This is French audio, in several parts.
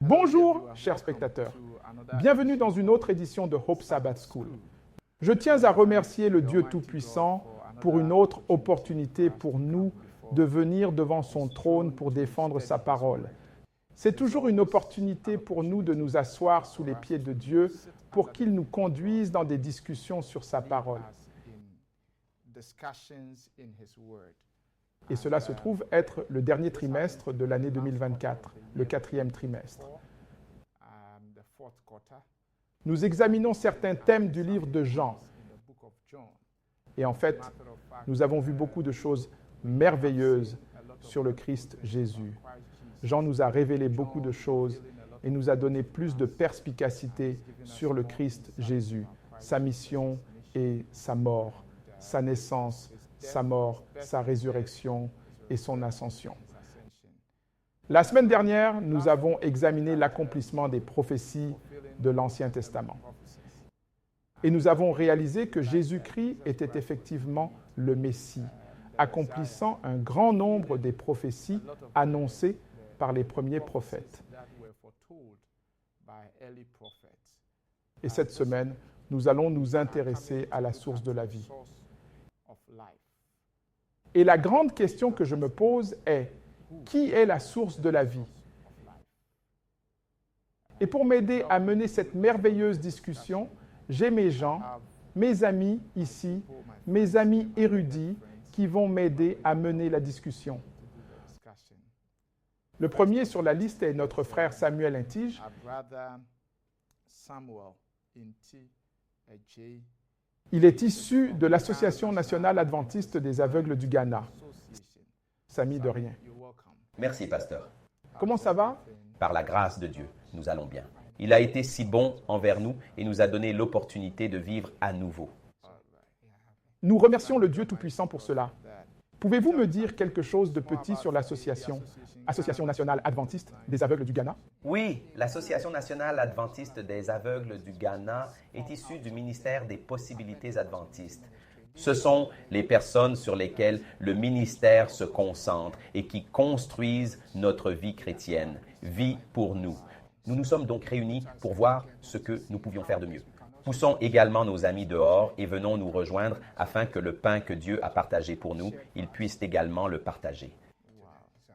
Bonjour, chers spectateurs. Bienvenue dans une autre édition de Hope Sabbath School. Je tiens à remercier le Dieu Tout-Puissant pour une autre opportunité pour nous de venir devant son trône pour défendre sa parole. C'est toujours une opportunité pour nous de nous asseoir sous les pieds de Dieu pour qu'il nous conduise dans des discussions sur sa parole. Et cela se trouve être le dernier trimestre de l'année 2024, le 4e trimestre. Nous examinons certains thèmes du livre de Jean. Et en fait, nous avons vu beaucoup de choses merveilleuses sur le Christ Jésus. Jean nous a révélé beaucoup de choses et nous a donné plus de perspicacité sur le Christ Jésus, sa mission et sa mort, sa naissance, sa mort, sa résurrection et son ascension. La semaine dernière, nous avons examiné l'accomplissement des prophéties de l'Ancien Testament. Et nous avons réalisé que Jésus-Christ était effectivement le Messie, accomplissant un grand nombre des prophéties annoncées par les premiers prophètes. Et cette semaine, nous allons nous intéresser à la source de la vie. Et la grande question que je me pose est, qui est la source de la vie? Et pour m'aider à mener cette merveilleuse discussion, j'ai mes gens, mes amis ici, mes amis érudits qui vont m'aider à mener la discussion. Le premier sur la liste est notre frère Samuel Intige. Il est issu de l'Association nationale adventiste des aveugles du Ghana. Samy, de rien. Merci, pasteur. Comment ça va? Par la grâce de Dieu, nous allons bien. Il a été si bon envers nous et nous a donné l'opportunité de vivre à nouveau. Nous remercions le Dieu Tout-Puissant pour cela. Pouvez-vous me dire quelque chose de petit sur l'association nationale adventiste des aveugles du Ghana? Oui, l'Association nationale adventiste des aveugles du Ghana est issue du ministère des possibilités adventistes. Ce sont les personnes sur lesquelles le ministère se concentre et qui construisent notre vie chrétienne, vie pour nous. Nous nous sommes donc réunis pour voir ce que nous pouvions faire de mieux. Poussons également nos amis dehors et venons nous rejoindre afin que le pain que Dieu a partagé pour nous, ils puissent également le partager.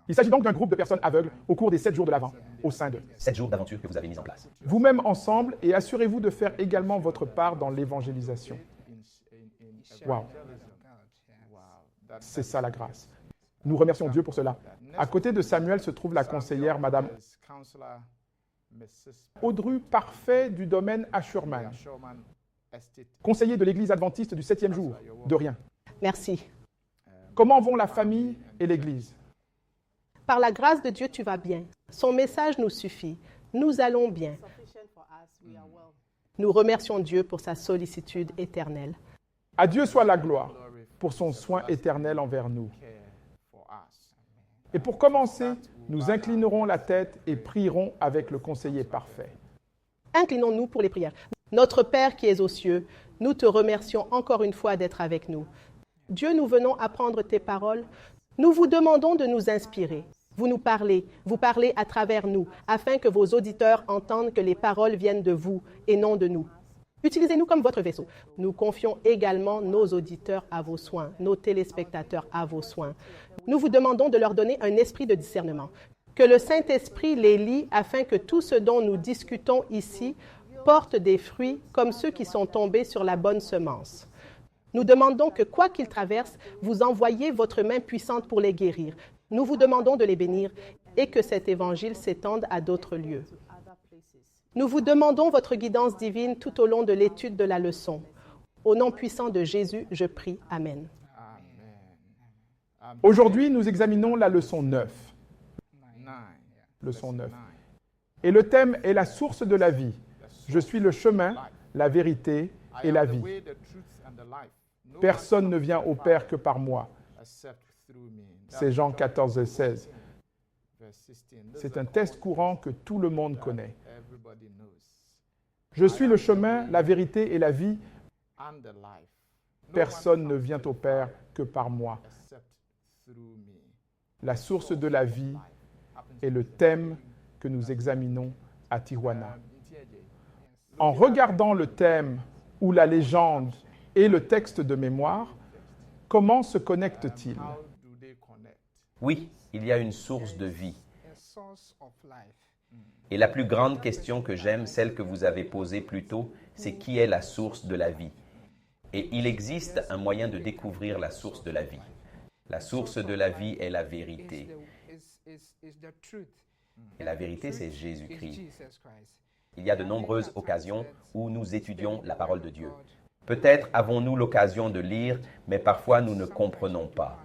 Il s'agit donc d'un groupe de personnes aveugles au cours des 7 jours de l'Avent, au sein de 7 jours d'aventure que vous avez mis en place. vous-même ensemble et assurez-vous de faire également votre part dans l'évangélisation. Wow. C'est ça la grâce. Nous remercions Dieu pour cela. À côté de Samuel se trouve la conseillère Madame Audru Parfait du domaine Asherman, conseiller de l'Église adventiste du 7e jour. De rien. Merci. Comment vont la famille et l'Église? Par la grâce de Dieu, tu vas bien. Son message nous suffit. Nous allons bien. Nous remercions Dieu pour sa sollicitude éternelle. À Dieu soit la gloire pour son soin éternel envers nous. Et pour commencer, nous inclinerons la tête et prierons avec le conseiller parfait. Inclinons-nous pour les prières. Notre Père qui es aux cieux, nous te remercions encore une fois d'être avec nous. Dieu, nous venons apprendre tes paroles. Nous vous demandons de nous inspirer. Vous parlez à travers nous, afin que vos auditeurs entendent que les paroles viennent de vous et non de nous. Utilisez-nous comme votre vaisseau. Nous confions également nos auditeurs à vos soins, nos téléspectateurs à vos soins. Nous vous demandons de leur donner un esprit de discernement. Que le Saint-Esprit les lie afin que tout ce dont nous discutons ici porte des fruits comme ceux qui sont tombés sur la bonne semence. Nous demandons que, quoi qu'ils traversent, vous envoyiez votre main puissante pour les guérir. Nous vous demandons de les bénir et que cet évangile s'étende à d'autres lieux. Nous vous demandons votre guidance divine tout au long de l'étude de la leçon. Au nom puissant de Jésus, je prie. Amen. Aujourd'hui, nous examinons la leçon 9. Leçon 9. Et le thème est la source de la vie. Je suis le chemin, la vérité et la vie. Personne ne vient au Père que par moi. C'est Jean 14, 16. C'est un test courant que tout le monde connaît. Je suis le chemin, la vérité et la vie. Personne ne vient au Père que par moi. La source de la vie est le thème que nous examinons à Tijuana. En regardant le thème ou la légende et le texte de mémoire, comment se connectent-ils? Oui, il y a une source de vie. Et la plus grande question que j'aime, celle que vous avez posée plus tôt, c'est qui est la source de la vie? Et il existe un moyen de découvrir la source de la vie. La source de la vie est la vérité. Et la vérité, c'est Jésus-Christ. Il y a de nombreuses occasions où nous étudions la parole de Dieu. Peut-être avons-nous l'occasion de lire, mais parfois nous ne comprenons pas.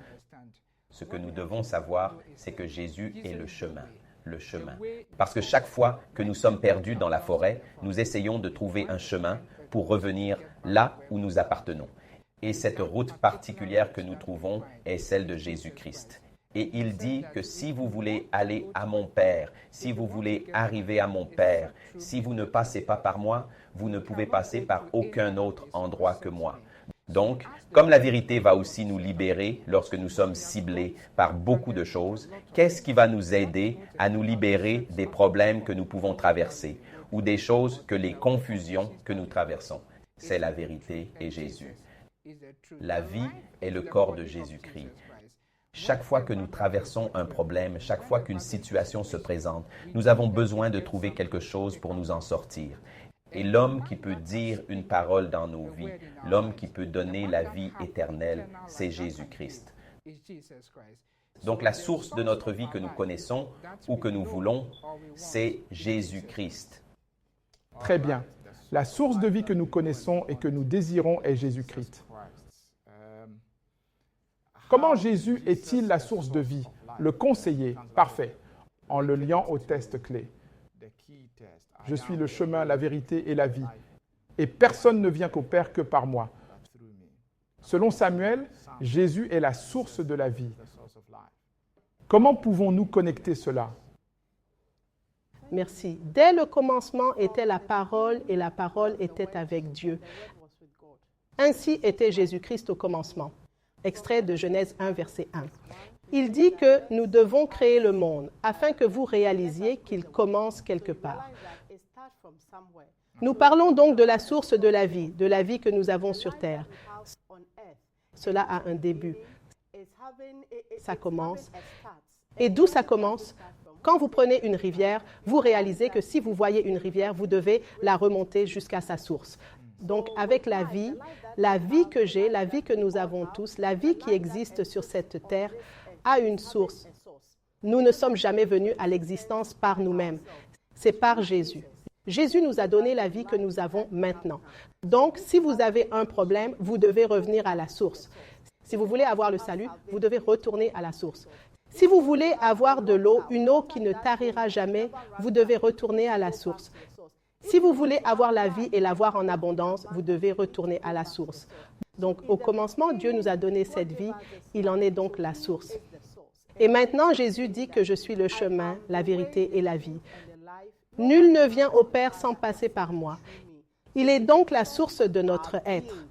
Ce que nous devons savoir, c'est que Jésus est le chemin. Le chemin. Parce que chaque fois que nous sommes perdus dans la forêt, nous essayons de trouver un chemin pour revenir là où nous appartenons. Et cette route particulière que nous trouvons est celle de Jésus-Christ. Et il dit que si vous voulez aller à mon Père, si vous voulez arriver à mon Père, si vous ne passez pas par moi, vous ne pouvez passer par aucun autre endroit que moi. Donc, comme la vérité va aussi nous libérer lorsque nous sommes ciblés par beaucoup de choses, qu'est-ce qui va nous aider à nous libérer des problèmes que nous pouvons traverser ou des choses que les confusions que nous traversons? C'est la vérité et Jésus. La vie est le corps de Jésus-Christ. Chaque fois que nous traversons un problème, chaque fois qu'une situation se présente, nous avons besoin de trouver quelque chose pour nous en sortir. Et l'homme qui peut dire une parole dans nos vies, l'homme qui peut donner la vie éternelle, c'est Jésus-Christ. Donc la source de notre vie que nous connaissons ou que nous voulons, c'est Jésus-Christ. Très bien. La source de vie que nous connaissons et que nous désirons est Jésus-Christ. Comment Jésus est-il la source de vie? Le conseiller, parfait, en le liant au test clé. Je suis le chemin, la vérité et la vie. Et personne ne vient qu'au Père que par moi. Selon Samuel, Jésus est la source de la vie. Comment pouvons-nous connecter cela? Merci. Dès le commencement était la parole et la parole était avec Dieu. Ainsi était Jésus-Christ au commencement. Extrait de Genèse 1, verset 1. Il dit que nous devons créer le monde afin que vous réalisiez qu'il commence quelque part. Nous parlons donc de la source de la vie que nous avons sur terre. Cela a un début. Ça commence. Et d'où ça commence? Quand vous prenez une rivière, vous réalisez que si vous voyez une rivière, vous devez la remonter jusqu'à sa source. Donc, avec la vie que j'ai, la vie que nous avons tous, la vie qui existe sur cette terre a une source. Nous ne sommes jamais venus à l'existence par nous-mêmes. C'est par Jésus. Jésus nous a donné la vie que nous avons maintenant. Donc, si vous avez un problème, vous devez revenir à la source. Si vous voulez avoir le salut, vous devez retourner à la source. Si vous voulez avoir de l'eau, une eau qui ne tarira jamais, vous devez retourner à la source. Si vous voulez avoir la vie et l'avoir en abondance, vous devez retourner à la source. Donc, au commencement, Dieu nous a donné cette vie. Il en est donc la source. Et maintenant, Jésus dit que je suis le chemin, la vérité et la vie. Nul ne vient au Père sans passer par moi. Il est donc la source de notre être.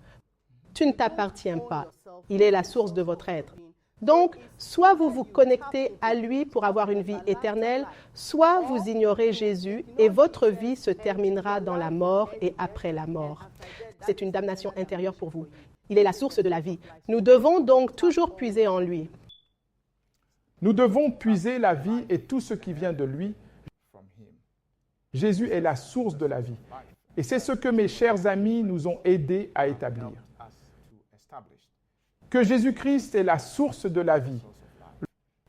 Tu ne t'appartiens pas. Il est la source de votre être. Donc, soit vous vous connectez à lui pour avoir une vie éternelle, soit vous ignorez Jésus et votre vie se terminera dans la mort et après la mort. C'est une damnation intérieure pour vous. Il est la source de la vie. Nous devons donc toujours puiser en lui. Nous devons puiser la vie et tout ce qui vient de lui. Jésus est la source de la vie. Et c'est ce que mes chers amis nous ont aidés à établir. Que Jésus-Christ est la source de la vie.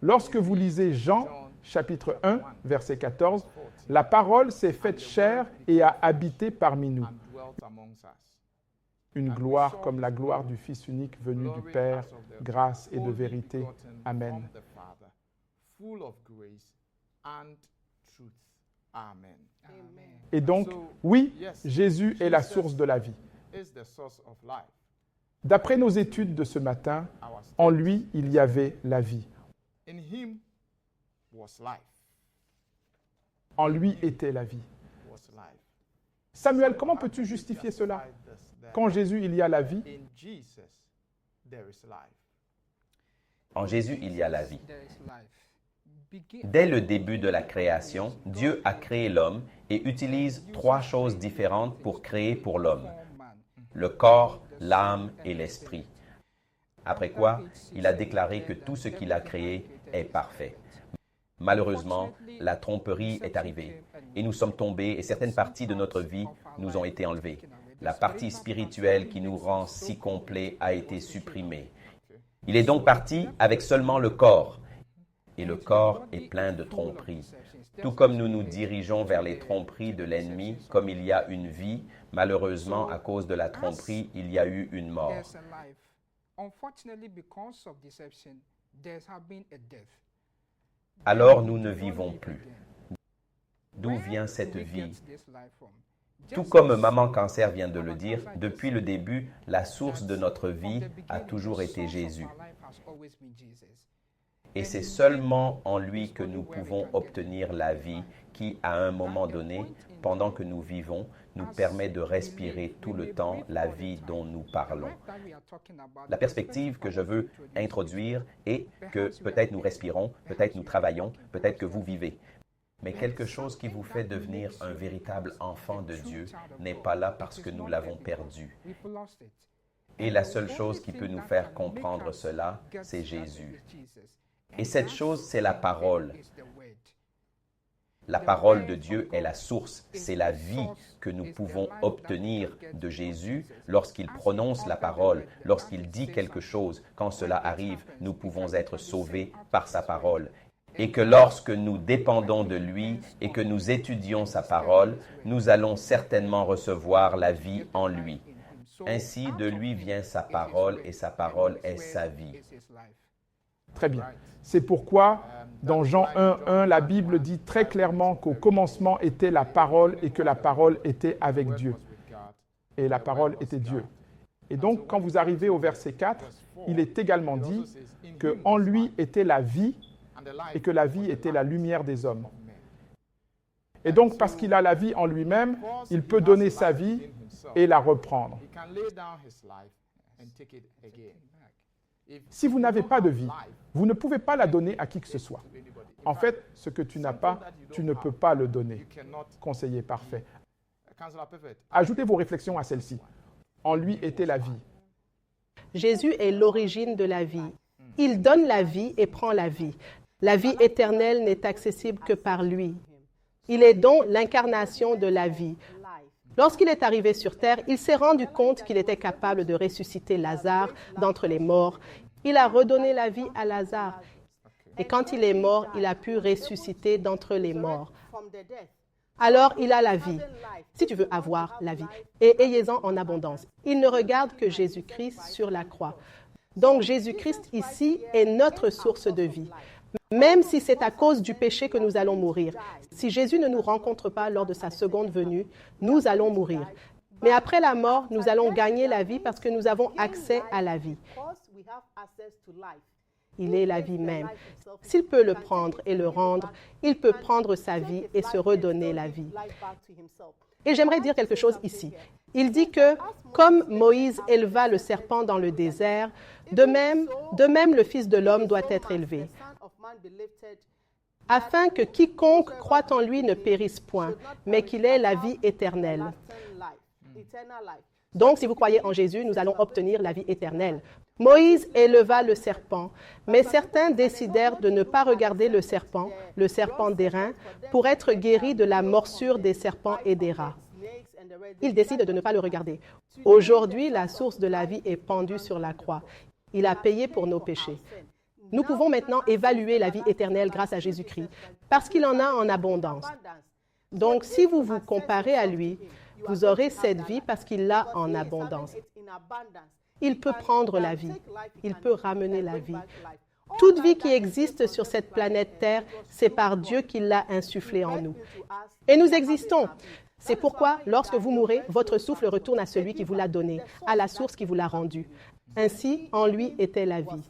Lorsque vous lisez Jean, chapitre 1, verset 14, la parole s'est faite chair et a habité parmi nous. Une gloire comme la gloire du Fils unique venu du Père, grâce et de vérité. Amen. Et donc, oui, Jésus est la source de la vie. D'après nos études de ce matin, en lui, il y avait la vie. En lui était la vie. Samuel, comment peux-tu justifier cela? Qu'en Jésus, il y a la vie? En Jésus, il y a la vie. Dès le début de la création, Dieu a créé l'homme et utilise 3 choses différentes pour créer pour l'homme: le corps, l'âme et l'esprit. Après quoi, il a déclaré que tout ce qu'il a créé est parfait. Malheureusement, la tromperie est arrivée et nous sommes tombés et certaines parties de notre vie nous ont été enlevées. La partie spirituelle qui nous rend si complets a été supprimée. Il est donc parti avec seulement le corps. Et le corps est plein de tromperies. Tout comme nous nous dirigeons vers les tromperies de l'ennemi, comme il y a une vie, malheureusement, à cause de la tromperie, il y a eu une mort. Alors nous ne vivons plus. D'où vient cette vie? Tout comme Maman Cancer vient de le dire, depuis le début, la source de notre vie a toujours été Jésus. Et c'est seulement en lui que nous pouvons obtenir la vie qui, à un moment donné, pendant que nous vivons, nous permet de respirer tout le temps la vie dont nous parlons. La perspective que je veux introduire est que peut-être nous respirons, peut-être nous travaillons, peut-être que vous vivez. Mais quelque chose qui vous fait devenir un véritable enfant de Dieu n'est pas là parce que nous l'avons perdu. Et la seule chose qui peut nous faire comprendre cela, c'est Jésus. Et cette chose, c'est la parole. La parole de Dieu est la source, c'est la vie que nous pouvons obtenir de Jésus lorsqu'il prononce la parole, lorsqu'il dit quelque chose. Quand cela arrive, nous pouvons être sauvés par sa parole. Et que lorsque nous dépendons de lui et que nous étudions sa parole, nous allons certainement recevoir la vie en lui. Ainsi, de lui vient sa parole et sa parole est sa vie. Très bien. C'est pourquoi, dans Jean 1:1, la Bible dit très clairement qu'au commencement était la parole et que la parole était avec Dieu. Et la parole était Dieu. Et donc, quand vous arrivez au verset 4, il est également dit qu'en lui était la vie et que la vie était la lumière des hommes. Et donc, parce qu'il a la vie en lui-même, il peut donner sa vie et la reprendre. Si vous n'avez pas de vie, vous ne pouvez pas la donner à qui que ce soit. En fait, ce que tu n'as pas, tu ne peux pas le donner. Conseiller parfait. Ajoutez vos réflexions à celle-ci. En lui était la vie. Jésus est l'origine de la vie. Il donne la vie et prend la vie. La vie éternelle n'est accessible que par lui. Il est donc l'incarnation de la vie. Lorsqu'il est arrivé sur terre, il s'est rendu compte qu'il était capable de ressusciter Lazare d'entre les morts. Il a redonné la vie à Lazare. Et quand il est mort, il a pu ressusciter d'entre les morts. Alors il a la vie. Si tu veux avoir la vie, et ayez-en en abondance. Il ne regarde que Jésus-Christ sur la croix. Donc Jésus-Christ ici est notre source de vie. Même si c'est à cause du péché que nous allons mourir. Si Jésus ne nous rencontre pas lors de sa seconde venue, nous allons mourir. Mais après la mort, nous allons gagner la vie parce que nous avons accès à la vie. Il est la vie même. S'il peut le prendre et le rendre, il peut prendre sa vie et se redonner la vie. Et j'aimerais dire quelque chose ici. Il dit que, comme Moïse éleva le serpent dans le désert, de même le Fils de l'homme doit être élevé, afin que quiconque croit en lui ne périsse point, mais qu'il ait la vie éternelle. Donc, si vous croyez en Jésus, nous allons obtenir la vie éternelle. Moïse éleva le serpent, mais certains décidèrent de ne pas regarder le serpent d'airain, pour être guéris de la morsure des serpents et des rats. Ils décident de ne pas le regarder. Aujourd'hui, la source de la vie est pendue sur la croix. Il a payé pour nos péchés. Nous pouvons maintenant évaluer la vie éternelle grâce à Jésus-Christ, parce qu'il en a en abondance. Donc, si vous vous comparez à lui, vous aurez cette vie parce qu'il l'a en abondance. Il peut prendre la vie. Il peut ramener la vie. Toute vie qui existe sur cette planète Terre, c'est par Dieu qu'il l'a insufflée en nous. Et nous existons. C'est pourquoi, lorsque vous mourrez, votre souffle retourne à celui qui vous l'a donné, à la source qui vous l'a rendu. Ainsi, en lui était la vie.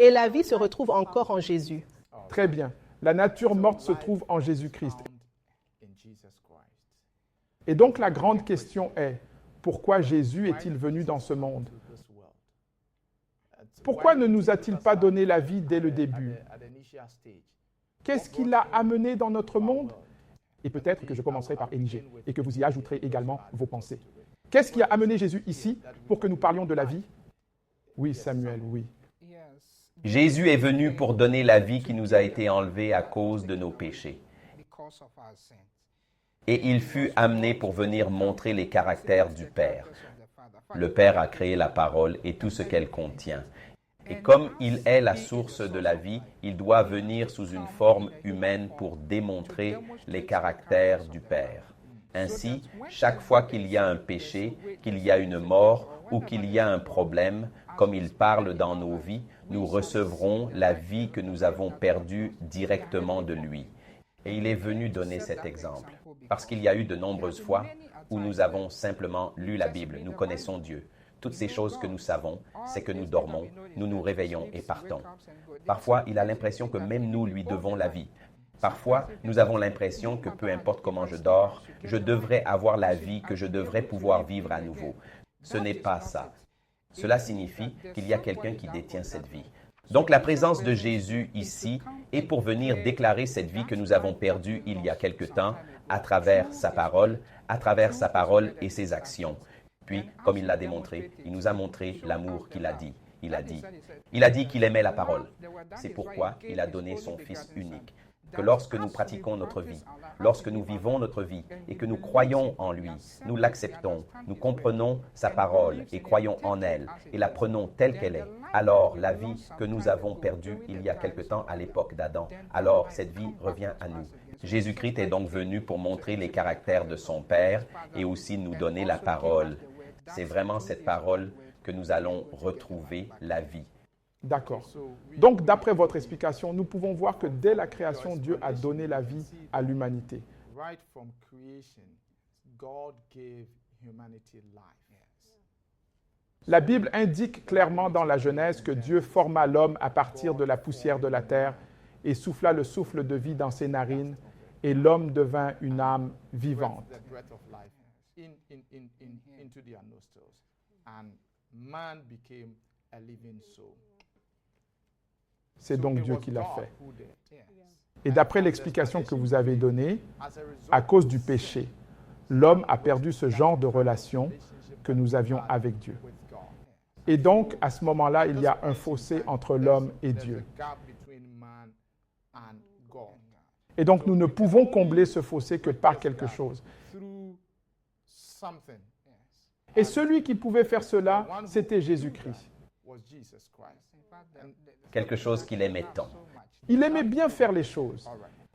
Et la vie se retrouve encore en Jésus. Très bien. La nature morte se trouve en Jésus-Christ. Et donc la grande question est, pourquoi Jésus est-il venu dans ce monde? Pourquoi ne nous a-t-il pas donné la vie dès le début? Qu'est-ce qu'il a amené dans notre monde? Et peut-être que je commencerai par Élie et que vous y ajouterez également vos pensées. Qu'est-ce qui a amené Jésus ici pour que nous parlions de la vie? Oui, Samuel, oui. Jésus est venu pour donner la vie qui nous a été enlevée à cause de nos péchés. Et il fut amené pour venir montrer les caractères du Père. Le Père a créé la parole et tout ce qu'elle contient. Et comme il est la source de la vie, il doit venir sous une forme humaine pour démontrer les caractères du Père. Ainsi, chaque fois qu'il y a un péché, qu'il y a une mort ou qu'il y a un problème, comme il parle dans nos vies, nous recevrons la vie que nous avons perdue directement de lui. Et il est venu donner cet exemple, parce qu'il y a eu de nombreuses fois où nous avons simplement lu la Bible, nous connaissons Dieu. Toutes ces choses que nous savons, c'est que nous dormons, nous nous réveillons et partons. Parfois, il a l'impression que même nous lui devons la vie. Parfois, nous avons l'impression que peu importe comment je dors, je devrais avoir la vie, que je devrais pouvoir vivre à nouveau. Ce n'est pas ça. Cela signifie qu'il y a quelqu'un qui détient cette vie. Donc la présence de Jésus ici est pour venir déclarer cette vie que nous avons perdue il y a quelque temps à travers sa parole et ses actions. Puis, comme il l'a démontré, il nous a montré l'amour qu'il a dit. Il a dit qu'il aimait la parole. C'est pourquoi il a donné son Fils unique. Que lorsque nous pratiquons notre vie, lorsque nous vivons notre vie et que nous croyons en lui, nous l'acceptons, nous comprenons sa parole et croyons en elle et la prenons telle qu'elle est, alors la vie que nous avons perdue il y a quelque temps à l'époque d'Adam, alors cette vie revient à nous. Jésus-Christ est donc venu pour montrer les caractères de son Père et aussi nous donner la parole. C'est vraiment cette parole que nous allons retrouver la vie. D'accord. Donc, d'après votre explication, nous pouvons voir que dès la création, Dieu a donné la vie à l'humanité. La Bible indique clairement dans la Genèse que Dieu forma l'homme à partir de la poussière de la terre et souffla le souffle de vie dans ses narines, et l'homme devint une âme vivante. C'est donc Dieu qui l'a fait. Et d'après l'explication que vous avez donnée, à cause du péché, l'homme a perdu ce genre de relation que nous avions avec Dieu. Et donc, à ce moment-là, il y a un fossé entre l'homme et Dieu. Et donc, nous ne pouvons combler ce fossé que par quelque chose. Et celui qui pouvait faire cela, c'était Jésus-Christ. Quelque chose qu'il aimait tant. Il aimait bien faire les choses.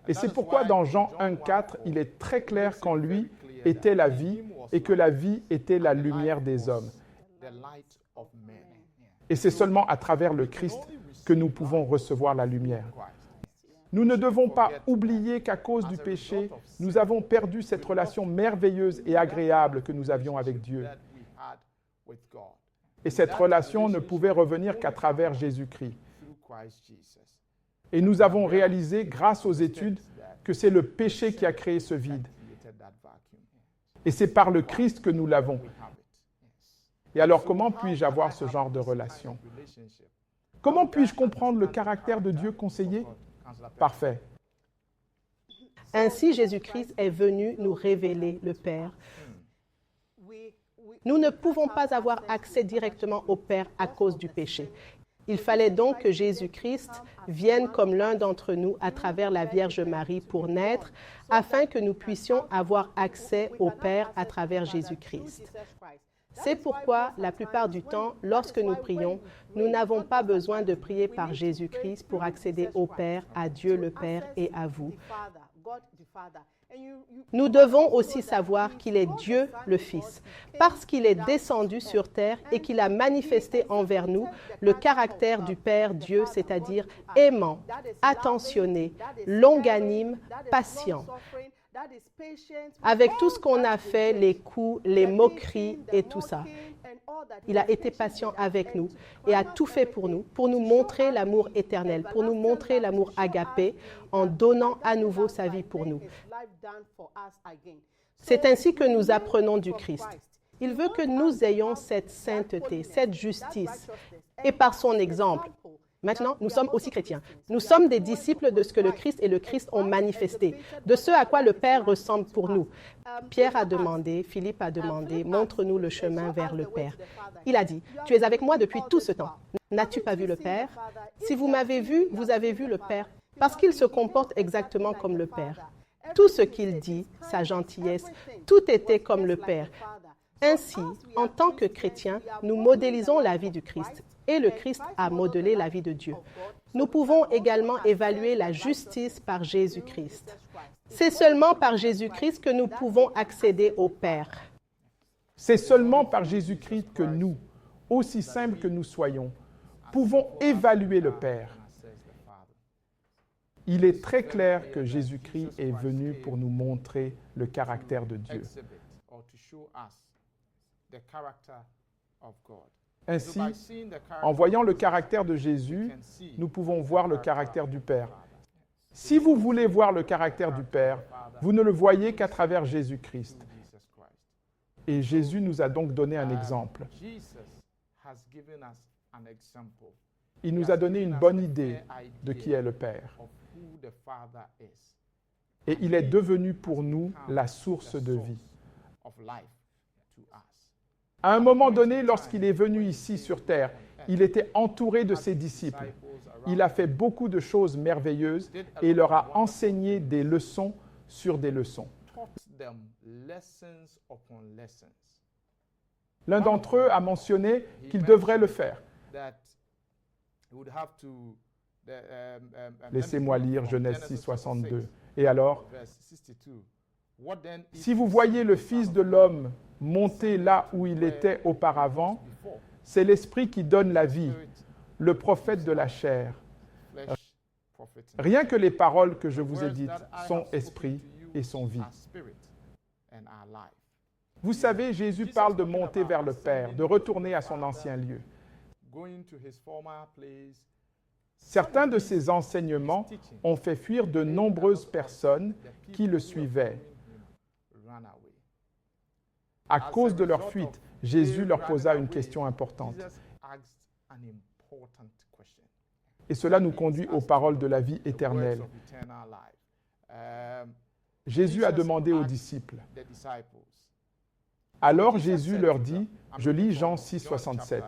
Et c'est pourquoi dans Jean 1,4, il est très clair qu'en lui était la vie et que la vie était la lumière des hommes. Et c'est seulement à travers le Christ que nous pouvons recevoir la lumière. Nous ne devons pas oublier qu'à cause du péché, nous avons perdu cette relation merveilleuse et agréable que nous avions avec Dieu. Et cette relation ne pouvait revenir qu'à travers Jésus-Christ. Et nous avons réalisé, grâce aux études, que c'est le péché qui a créé ce vide. Et c'est par le Christ que nous l'avons. Et alors, comment puis-je avoir ce genre de relation? Comment puis-je comprendre le caractère de Dieu conseiller? Parfait. Ainsi, Jésus-Christ est venu nous révéler le Père. Nous ne pouvons pas avoir accès directement au Père à cause du péché. Il fallait donc que Jésus-Christ vienne comme l'un d'entre nous à travers la Vierge Marie pour naître, afin que nous puissions avoir accès au Père à travers Jésus-Christ. C'est pourquoi, la plupart du temps, lorsque nous prions, nous n'avons pas besoin de prier par Jésus-Christ pour accéder au Père, à Dieu le Père et à vous. Nous devons aussi savoir qu'il est Dieu le Fils, parce qu'il est descendu sur terre et qu'il a manifesté envers nous le caractère du Père Dieu, c'est-à-dire aimant, attentionné, longanime, patient. Avec tout ce qu'on a fait, les coups, les moqueries et tout ça. Il a été patient avec nous et a tout fait pour nous montrer l'amour éternel, pour nous montrer l'amour agapé en donnant à nouveau sa vie pour nous. C'est ainsi que nous apprenons du Christ. Il veut que nous ayons cette sainteté, cette justice. Et par son exemple, Maintenant, nous sommes aussi chrétiens. Nous sommes des disciples de ce que le Christ et le Christ ont manifesté, de ce à quoi le Père ressemble pour nous. Pierre a demandé, Philippe a demandé, montre-nous le chemin vers le Père. Il a dit, tu es avec moi depuis tout ce temps. N'as-tu pas vu le Père? Si vous m'avez vu, vous avez vu le Père, parce qu'il se comporte exactement comme le Père. Tout ce qu'il dit, sa gentillesse, tout était comme le Père. Ainsi, en tant que chrétiens, nous modélisons la vie du Christ et le Christ a modelé la vie de Dieu. Nous pouvons également évaluer la justice par Jésus-Christ. C'est seulement par Jésus-Christ que nous pouvons accéder au Père. C'est seulement par Jésus-Christ que nous, aussi simples que nous soyons, pouvons évaluer le Père. Il est très clair que Jésus-Christ est venu pour nous montrer le caractère de Dieu. Ainsi, en voyant le caractère de Jésus, nous pouvons voir le caractère du Père. Si vous voulez voir le caractère du Père, vous ne le voyez qu'à travers Jésus-Christ. Et Jésus nous a donc donné un exemple. Il nous a donné une bonne idée de qui est le Père. Et il est devenu pour nous la source de vie. À un moment donné, lorsqu'il est venu ici sur terre, il était entouré de ses disciples. Il a fait beaucoup de choses merveilleuses et il leur a enseigné des leçons sur des leçons. L'un d'entre eux a mentionné qu'il devrait le faire. Laissez-moi lire Genèse 6, 62. Et alors, si vous voyez le Fils de l'homme monter là où il était auparavant, c'est l'Esprit qui donne la vie, le prophète de la chair. Rien que les paroles que je vous ai dites sont esprit et sont vie. Vous savez, Jésus parle de monter vers le Père, de retourner à son ancien lieu. Certains de ses enseignements ont fait fuir de nombreuses personnes qui le suivaient. À cause de leur fuite, Jésus leur posa une question importante. Et cela nous conduit aux paroles de la vie éternelle. Jésus a demandé aux disciples. Alors Jésus leur dit, je lis Jean 6, 67.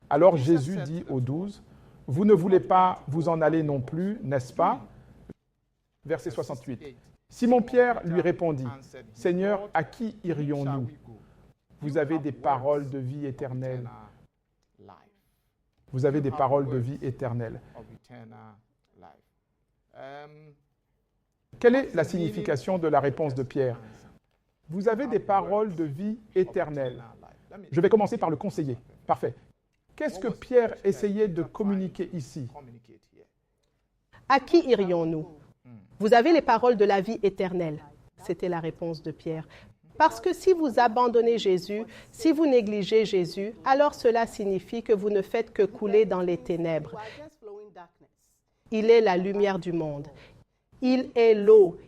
Alors Jésus dit aux 12, « Vous ne voulez pas vous en aller non plus, n'est-ce pas ?» Verset 68. Simon-Pierre lui répondit, « Seigneur, à qui irions-nous? Vous avez des paroles de vie éternelle. » Vous avez des paroles de vie éternelle. Quelle est la signification de la réponse de Pierre? Vous avez des paroles de vie éternelle. Je vais commencer par le conseiller. Parfait. Qu'est-ce que Pierre essayait de communiquer ici? À qui irions-nous? Vous avez les paroles de la vie éternelle. C'était la réponse de Pierre. Parce que si vous abandonnez Jésus, si vous négligez Jésus, alors cela signifie que vous ne faites que couler dans les ténèbres. Il est la lumière du monde. Il est l'eau.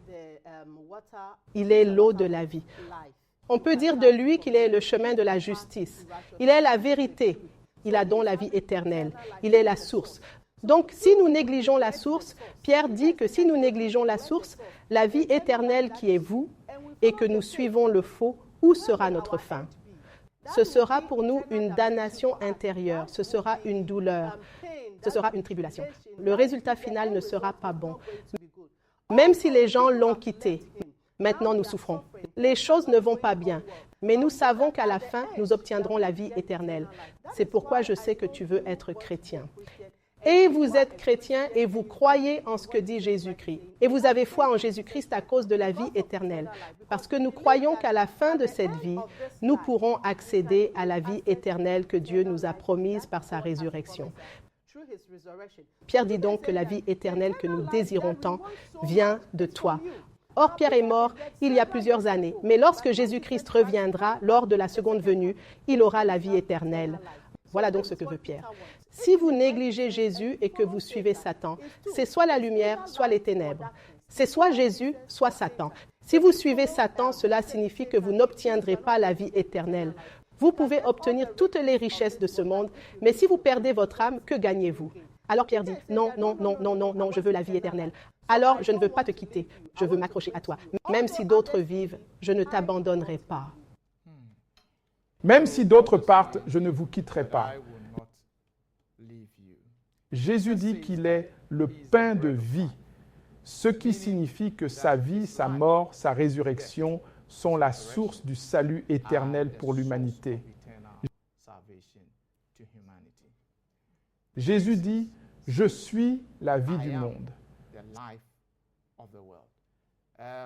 Il est l'eau de la vie. On peut dire de lui qu'il est le chemin de la justice. Il est la vérité. Il a donc la vie éternelle. Il est la source. Donc, si nous négligeons la source, Pierre dit que si nous négligeons la source, la vie éternelle qui est vous, et que nous suivons le faux, où sera notre fin? Ce sera pour nous une damnation intérieure, ce sera une douleur, ce sera une tribulation. Le résultat final ne sera pas bon. Même si les gens l'ont quitté, maintenant nous souffrons. Les choses ne vont pas bien, mais nous savons qu'à la fin, nous obtiendrons la vie éternelle. C'est pourquoi je sais que tu veux être chrétien. Et vous êtes chrétien et vous croyez en ce que dit Jésus-Christ. Et vous avez foi en Jésus-Christ à cause de la vie éternelle. Parce que nous croyons qu'à la fin de cette vie, nous pourrons accéder à la vie éternelle que Dieu nous a promise par sa résurrection. Pierre dit donc que la vie éternelle que nous désirons tant vient de toi. Or, Pierre est mort il y a plusieurs années. Mais lorsque Jésus-Christ reviendra, lors de la seconde venue, il aura la vie éternelle. Voilà donc ce que veut Pierre. Si vous négligez Jésus et que vous suivez Satan, c'est soit la lumière, soit les ténèbres. C'est soit Jésus, soit Satan. Si vous suivez Satan, cela signifie que vous n'obtiendrez pas la vie éternelle. Vous pouvez obtenir toutes les richesses de ce monde, mais si vous perdez votre âme, que gagnez-vous? Alors Pierre dit, non, non, non, non, non, non, je veux la vie éternelle. Alors je ne veux pas te quitter, je veux m'accrocher à toi. Même si d'autres vivent, je ne t'abandonnerai pas. Même si d'autres partent, je ne vous quitterai pas. Jésus dit qu'il est le pain de vie, ce qui signifie que sa vie, sa mort, sa résurrection sont la source du salut éternel pour l'humanité. Jésus dit, « Je suis la vie du monde ».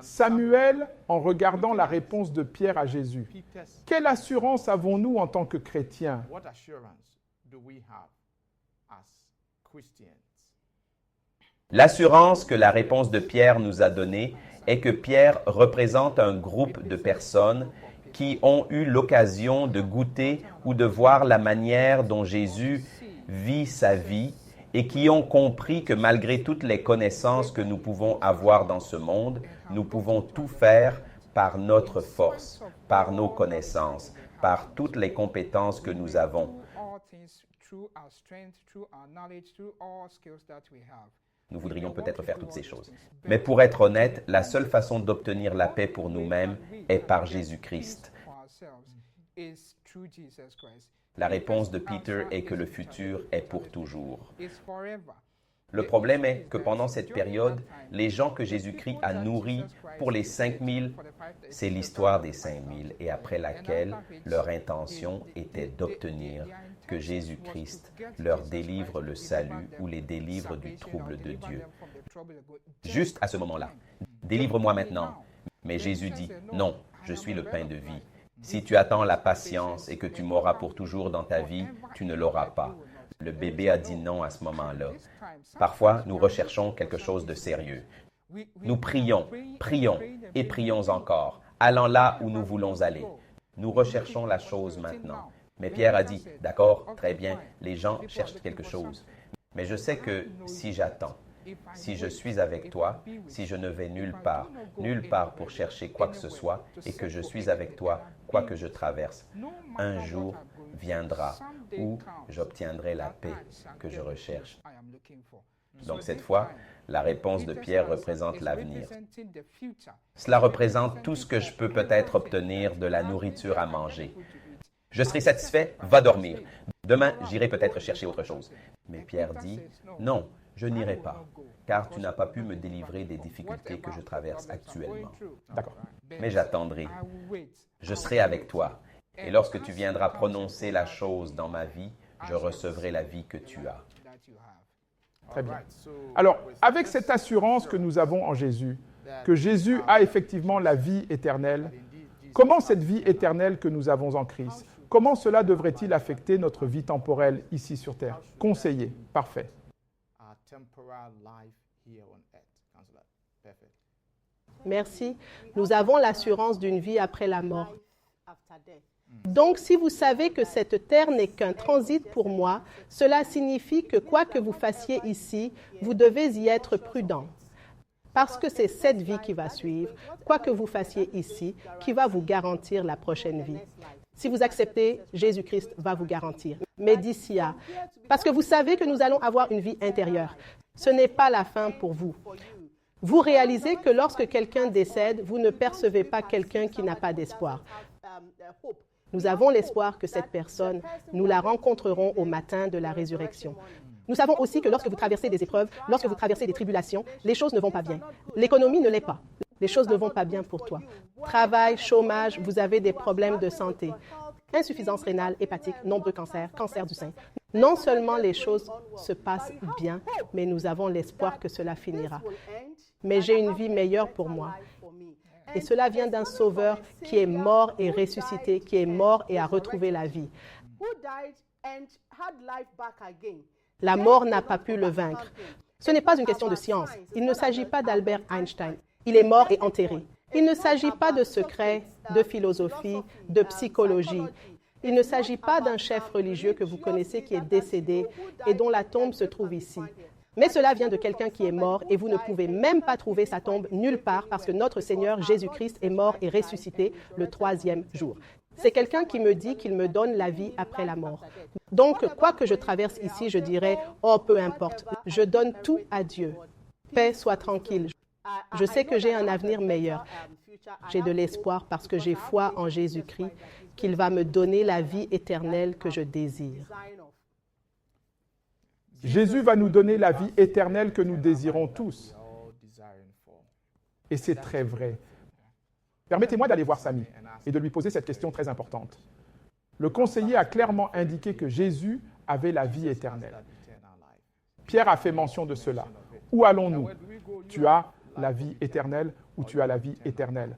Samuel, en regardant la réponse de Pierre à Jésus, quelle assurance avons-nous en tant que chrétiens? L'assurance que la réponse de Pierre nous a donnée est que Pierre représente un groupe de personnes qui ont eu l'occasion de goûter ou de voir la manière dont Jésus vit sa vie et qui ont compris que malgré toutes les connaissances que nous pouvons avoir dans ce monde, nous pouvons tout faire par notre force, par nos connaissances, par toutes les compétences que nous avons. Nous voudrions peut-être faire toutes ces choses. Mais pour être honnête, la seule façon d'obtenir la paix pour nous-mêmes est par Jésus-Christ. La réponse de Peter est que le futur est pour toujours. Le problème est que pendant cette période, les gens que Jésus-Christ a nourris pour les 5000, c'est l'histoire des 5000 et après laquelle leur intention était d'obtenir que Jésus-Christ leur délivre le salut ou les délivre du trouble de Dieu. Juste à ce moment-là, délivre-moi maintenant. Mais Jésus dit, non, je suis le pain de vie. Si tu attends la patience et que tu mourras pour toujours dans ta vie, tu ne l'auras pas. Le bébé a dit non à ce moment-là. Parfois, nous recherchons quelque chose de sérieux. Nous prions, prions et prions encore, allant là où nous voulons aller. Nous recherchons la chose maintenant. Mais Pierre a dit, d'accord, très bien, les gens cherchent quelque chose. Mais je sais que si j'attends, si je suis avec toi, si je ne vais nulle part pour chercher quoi que ce soit, et que je suis avec toi, quoi que je traverse, un jour viendra où j'obtiendrai la paix que je recherche. Donc cette fois, la réponse de Pierre représente l'avenir. Cela représente tout ce que je peux peut-être obtenir de la nourriture à manger. Je serai satisfait, va dormir. Demain, j'irai peut-être chercher autre chose. Mais Pierre dit, non, je n'irai pas, car tu n'as pas pu me délivrer des difficultés que je traverse actuellement. D'accord. Mais j'attendrai. Je serai avec toi. Et lorsque tu viendras prononcer la chose dans ma vie, je recevrai la vie que tu as. Très bien. Alors, avec cette assurance que nous avons en Jésus, que Jésus a effectivement la vie éternelle, comment cette vie éternelle que nous avons en Christ, comment cela devrait-il affecter notre vie temporelle ici sur Terre? Conseiller, parfait. Merci. Nous avons l'assurance d'une vie après la mort. Donc, si vous savez que cette terre n'est qu'un transit pour moi, cela signifie que quoi que vous fassiez ici, vous devez y être prudent. Parce que c'est cette vie qui va suivre, quoi que vous fassiez ici, qui va vous garantir la prochaine vie. Si vous acceptez, Jésus-Christ va vous garantir. Mais d'ici à, parce que vous savez que nous allons avoir une vie intérieure. Ce n'est pas la fin pour vous. Vous réalisez que lorsque quelqu'un décède, vous ne percevez pas quelqu'un qui n'a pas d'espoir. Nous avons l'espoir que cette personne, nous la rencontrerons au matin de la résurrection. Nous savons aussi que lorsque vous traversez des épreuves, lorsque vous traversez des tribulations, les choses ne vont pas bien. L'économie ne l'est pas. Les choses ne vont pas bien pour toi. Travail, chômage, vous avez des problèmes de santé. Insuffisance rénale, hépatique, nombreux cancers, cancer du sein. Non seulement les choses se passent bien, mais nous avons l'espoir que cela finira. Mais j'ai une vie meilleure pour moi. Et cela vient d'un Sauveur qui est mort et ressuscité, qui est mort et a retrouvé la vie. La mort n'a pas pu le vaincre. Ce n'est pas une question de science. Il ne s'agit pas d'Albert Einstein. Il est mort et enterré. Il ne s'agit pas de secrets, de philosophie, de psychologie. Il ne s'agit pas d'un chef religieux que vous connaissez qui est décédé et dont la tombe se trouve ici. Mais cela vient de quelqu'un qui est mort et vous ne pouvez même pas trouver sa tombe nulle part parce que notre Seigneur Jésus-Christ est mort et ressuscité le 3e jour. C'est quelqu'un qui me dit qu'il me donne la vie après la mort. Donc, quoi que je traverse ici, je dirais, oh, peu importe, je donne tout à Dieu. Paix, sois tranquille. Je sais que j'ai un avenir meilleur. J'ai de l'espoir parce que j'ai foi en Jésus-Christ, qu'il va me donner la vie éternelle que je désire. Jésus va nous donner la vie éternelle que nous désirons tous. Et c'est très vrai. Permettez-moi d'aller voir Samy et de lui poser cette question très importante. Le conseiller a clairement indiqué que Jésus avait la vie éternelle. Pierre a fait mention de cela. Où allons-nous? Tu as la vie éternelle ou tu as la vie éternelle?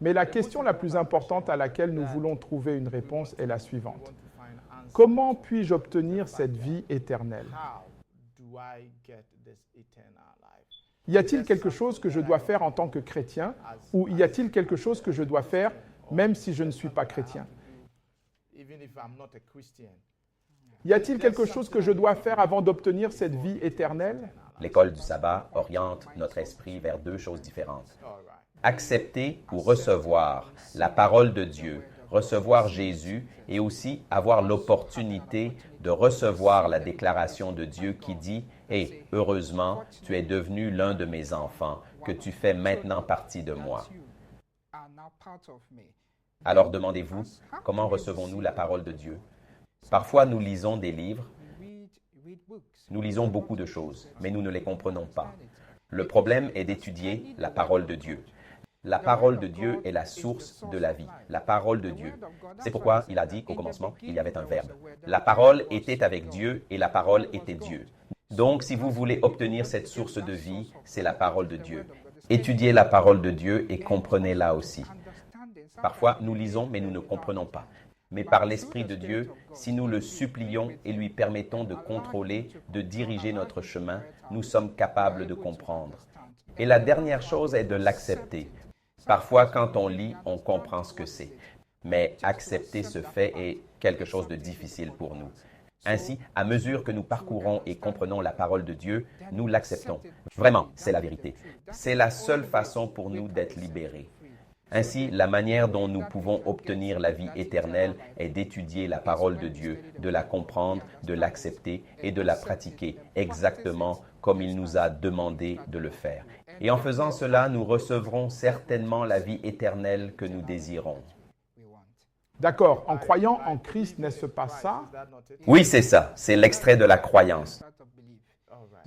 Mais la question la plus importante à laquelle nous voulons trouver une réponse est la suivante. Comment puis-je obtenir cette vie éternelle? Y a-t-il quelque chose que je dois faire en tant que chrétien ou y a-t-il quelque chose que je dois faire même si je ne suis pas chrétien? Y a-t-il quelque chose que je dois faire avant d'obtenir cette vie éternelle? L'école du sabbat oriente notre esprit vers deux choses différentes. Accepter ou recevoir la parole de Dieu, recevoir Jésus et aussi avoir l'opportunité de recevoir la déclaration de Dieu qui dit « Hé, heureusement, tu es devenu l'un de mes enfants, que tu fais maintenant partie de moi. » Alors demandez-vous, comment recevons-nous la parole de Dieu? Parfois, nous lisons des livres, nous lisons beaucoup de choses, mais nous ne les comprenons pas. Le problème est d'étudier la parole de Dieu. La parole de Dieu est la source de la vie, la parole de Dieu. C'est pourquoi il a dit qu'au commencement, il y avait un verbe. La parole était avec Dieu et la parole était Dieu. Donc, si vous voulez obtenir cette source de vie, c'est la parole de Dieu. Étudiez la parole de Dieu et comprenez-la aussi. Parfois, nous lisons, mais nous ne comprenons pas. Mais par l'Esprit de Dieu, si nous le supplions et lui permettons de contrôler, de diriger notre chemin, nous sommes capables de comprendre. Et la dernière chose est de l'accepter. Parfois, quand on lit, on comprend ce que c'est. Mais accepter ce fait est quelque chose de difficile pour nous. Ainsi, à mesure que nous parcourons et comprenons la parole de Dieu, nous l'acceptons. Vraiment, c'est la vérité. C'est la seule façon pour nous d'être libérés. Ainsi, la manière dont nous pouvons obtenir la vie éternelle est d'étudier la parole de Dieu, de la comprendre, de l'accepter et de la pratiquer exactement comme il nous a demandé de le faire. Et en faisant cela, nous recevrons certainement la vie éternelle que nous désirons. D'accord, en croyant en Christ, n'est-ce pas ça? Oui, c'est ça. C'est l'extrait de la croyance.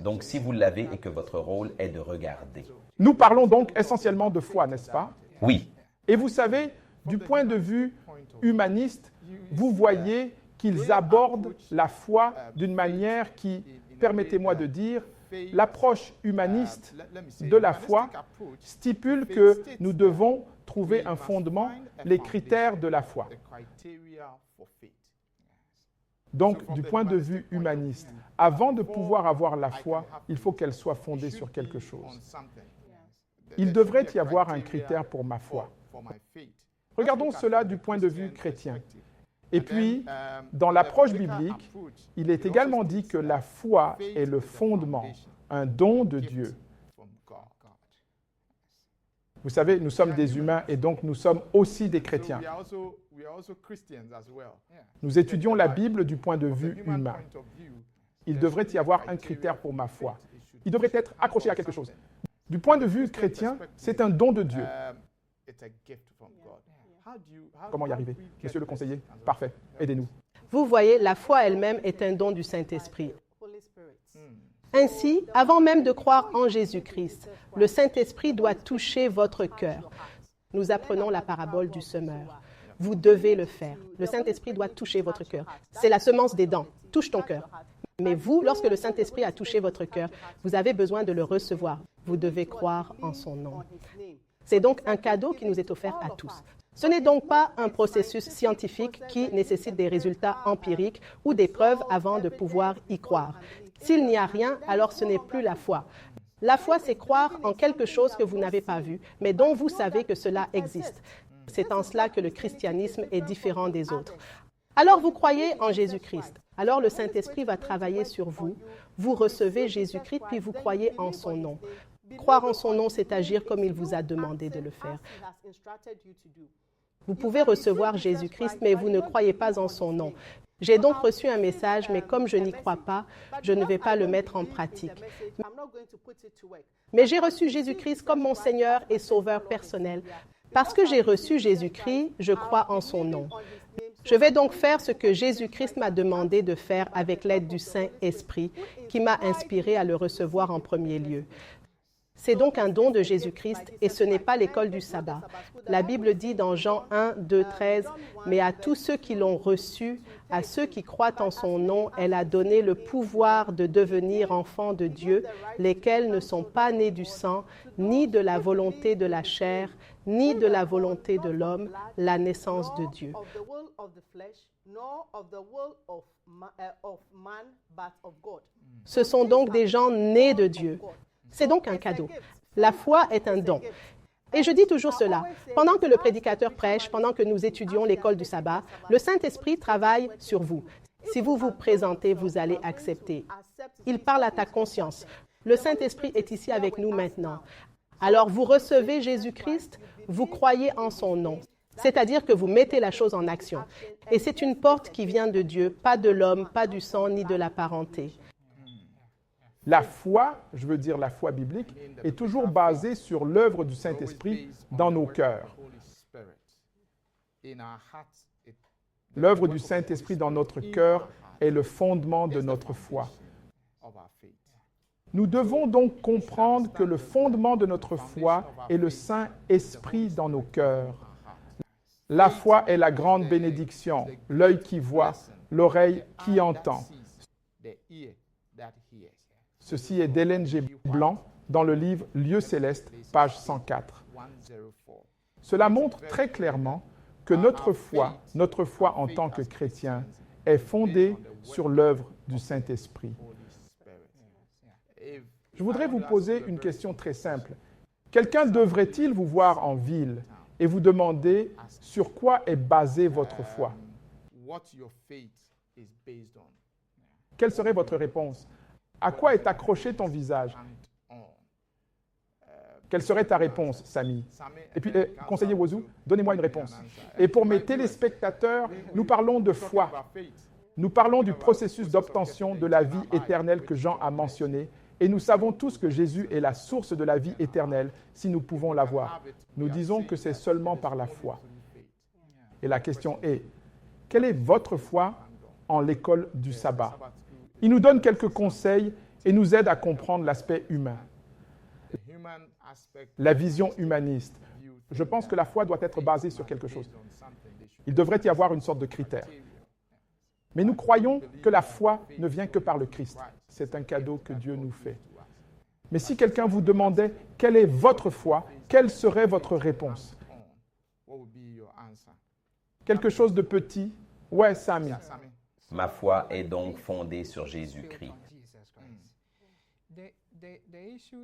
Donc, si vous l'avez et que votre rôle est de regarder. Nous parlons donc essentiellement de foi, n'est-ce pas? Oui. Et vous savez, du point de vue humaniste, vous voyez qu'ils abordent la foi d'une manière qui, permettez-moi de dire, l'approche humaniste de la foi stipule que nous devons trouver un fondement, les critères de la foi. Donc, du point de vue humaniste, avant de pouvoir avoir la foi, il faut qu'elle soit fondée sur quelque chose. Il devrait y avoir un critère pour ma foi. Regardons cela du point de vue chrétien. Et puis, dans l'approche biblique, il est également dit que la foi est le fondement, un don de Dieu. Vous savez, nous sommes des humains et donc nous sommes aussi des chrétiens. Nous étudions la Bible du point de vue humain. Il devrait y avoir un critère pour ma foi. Il devrait être accroché à quelque chose. Du point de vue chrétien, c'est un don de Dieu. Comment y arriver? Monsieur le conseiller, parfait, aidez-nous. Vous voyez, la foi elle-même est un don du Saint-Esprit. Ainsi, avant même de croire en Jésus-Christ, le Saint-Esprit doit toucher votre cœur. Nous apprenons la parabole du semeur. Vous devez le faire. Le Saint-Esprit doit toucher votre cœur. C'est la semence des dents. Touche ton cœur. Mais vous, lorsque le Saint-Esprit a touché votre cœur, vous avez besoin de le recevoir. Vous devez croire en son nom. C'est donc un cadeau qui nous est offert à tous. Ce n'est donc pas un processus scientifique qui nécessite des résultats empiriques ou des preuves avant de pouvoir y croire. S'il n'y a rien, alors ce n'est plus la foi. La foi, c'est croire en quelque chose que vous n'avez pas vu, mais dont vous savez que cela existe. C'est en cela que le christianisme est différent des autres. Alors vous croyez en Jésus-Christ. Alors le Saint-Esprit va travailler sur vous. Vous recevez Jésus-Christ, puis vous croyez en son nom. Croire en son nom, c'est agir comme il vous a demandé de le faire. Vous pouvez recevoir Jésus-Christ, mais vous ne croyez pas en son nom. J'ai donc reçu un message, mais comme je n'y crois pas, je ne vais pas le mettre en pratique. Mais j'ai reçu Jésus-Christ comme mon Seigneur et Sauveur personnel. Parce que j'ai reçu Jésus-Christ, je crois en son nom. Je vais donc faire ce que Jésus-Christ m'a demandé de faire avec l'aide du Saint-Esprit, qui m'a inspiré à le recevoir en premier lieu. C'est donc un don de Jésus-Christ et ce n'est pas l'école du sabbat. La Bible dit dans Jean 1, 2, 13, « Mais à tous ceux qui l'ont reçu, à ceux qui croient en son nom, elle a donné le pouvoir de devenir enfants de Dieu, lesquels ne sont pas nés du sang, ni de la volonté de la chair, ni de la volonté de l'homme, la naissance de Dieu. » Ce sont donc des gens nés de Dieu. C'est donc un cadeau. La foi est un don. Et je dis toujours cela. Pendant que le prédicateur prêche, pendant que nous étudions l'école du sabbat, le Saint-Esprit travaille sur vous. Si vous vous présentez, vous allez accepter. Il parle à ta conscience. Le Saint-Esprit est ici avec nous maintenant. Alors vous recevez Jésus-Christ, vous croyez en son nom. C'est-à-dire que vous mettez la chose en action. Et c'est une porte qui vient de Dieu, pas de l'homme, pas du sang, ni de la parenté. La foi, je veux dire la foi biblique, est toujours basée sur l'œuvre du Saint-Esprit dans nos cœurs. L'œuvre du Saint-Esprit dans notre cœur est le fondement de notre foi. Nous devons donc comprendre que le fondement de notre foi est le Saint-Esprit dans nos cœurs. La foi est la grande bénédiction, l'œil qui voit, l'oreille qui entend. Ceci est d'Hélène G. Blanc dans le livre Lieux célestes, page 104. Cela montre très clairement que notre foi en tant que chrétien, est fondée sur l'œuvre du Saint-Esprit. Je voudrais vous poser une question très simple. Quelqu'un devrait-il vous voir en ville et vous demander sur quoi est basée votre foi? Quelle serait votre réponse? À quoi est accroché ton visage? Quelle serait ta réponse, Samy? Et puis, conseiller Wozou, donnez-moi une réponse. Et pour mes téléspectateurs, nous parlons de foi. Nous parlons du processus d'obtention de la vie éternelle que Jean a mentionné. Et nous savons tous que Jésus est la source de la vie éternelle si nous pouvons l'avoir. Nous disons que c'est seulement par la foi. Et la question est, quelle est votre foi en l'école du sabbat? Il nous donne quelques conseils et nous aide à comprendre l'aspect humain. La vision humaniste. Je pense que la foi doit être basée sur quelque chose. Il devrait y avoir une sorte de critère. Mais nous croyons que la foi ne vient que par le Christ. C'est un cadeau que Dieu nous fait. Mais si quelqu'un vous demandait quelle est votre foi, quelle serait votre réponse? Quelque chose de petit? Ouais, Samy. Ma foi est donc fondée sur Jésus-Christ.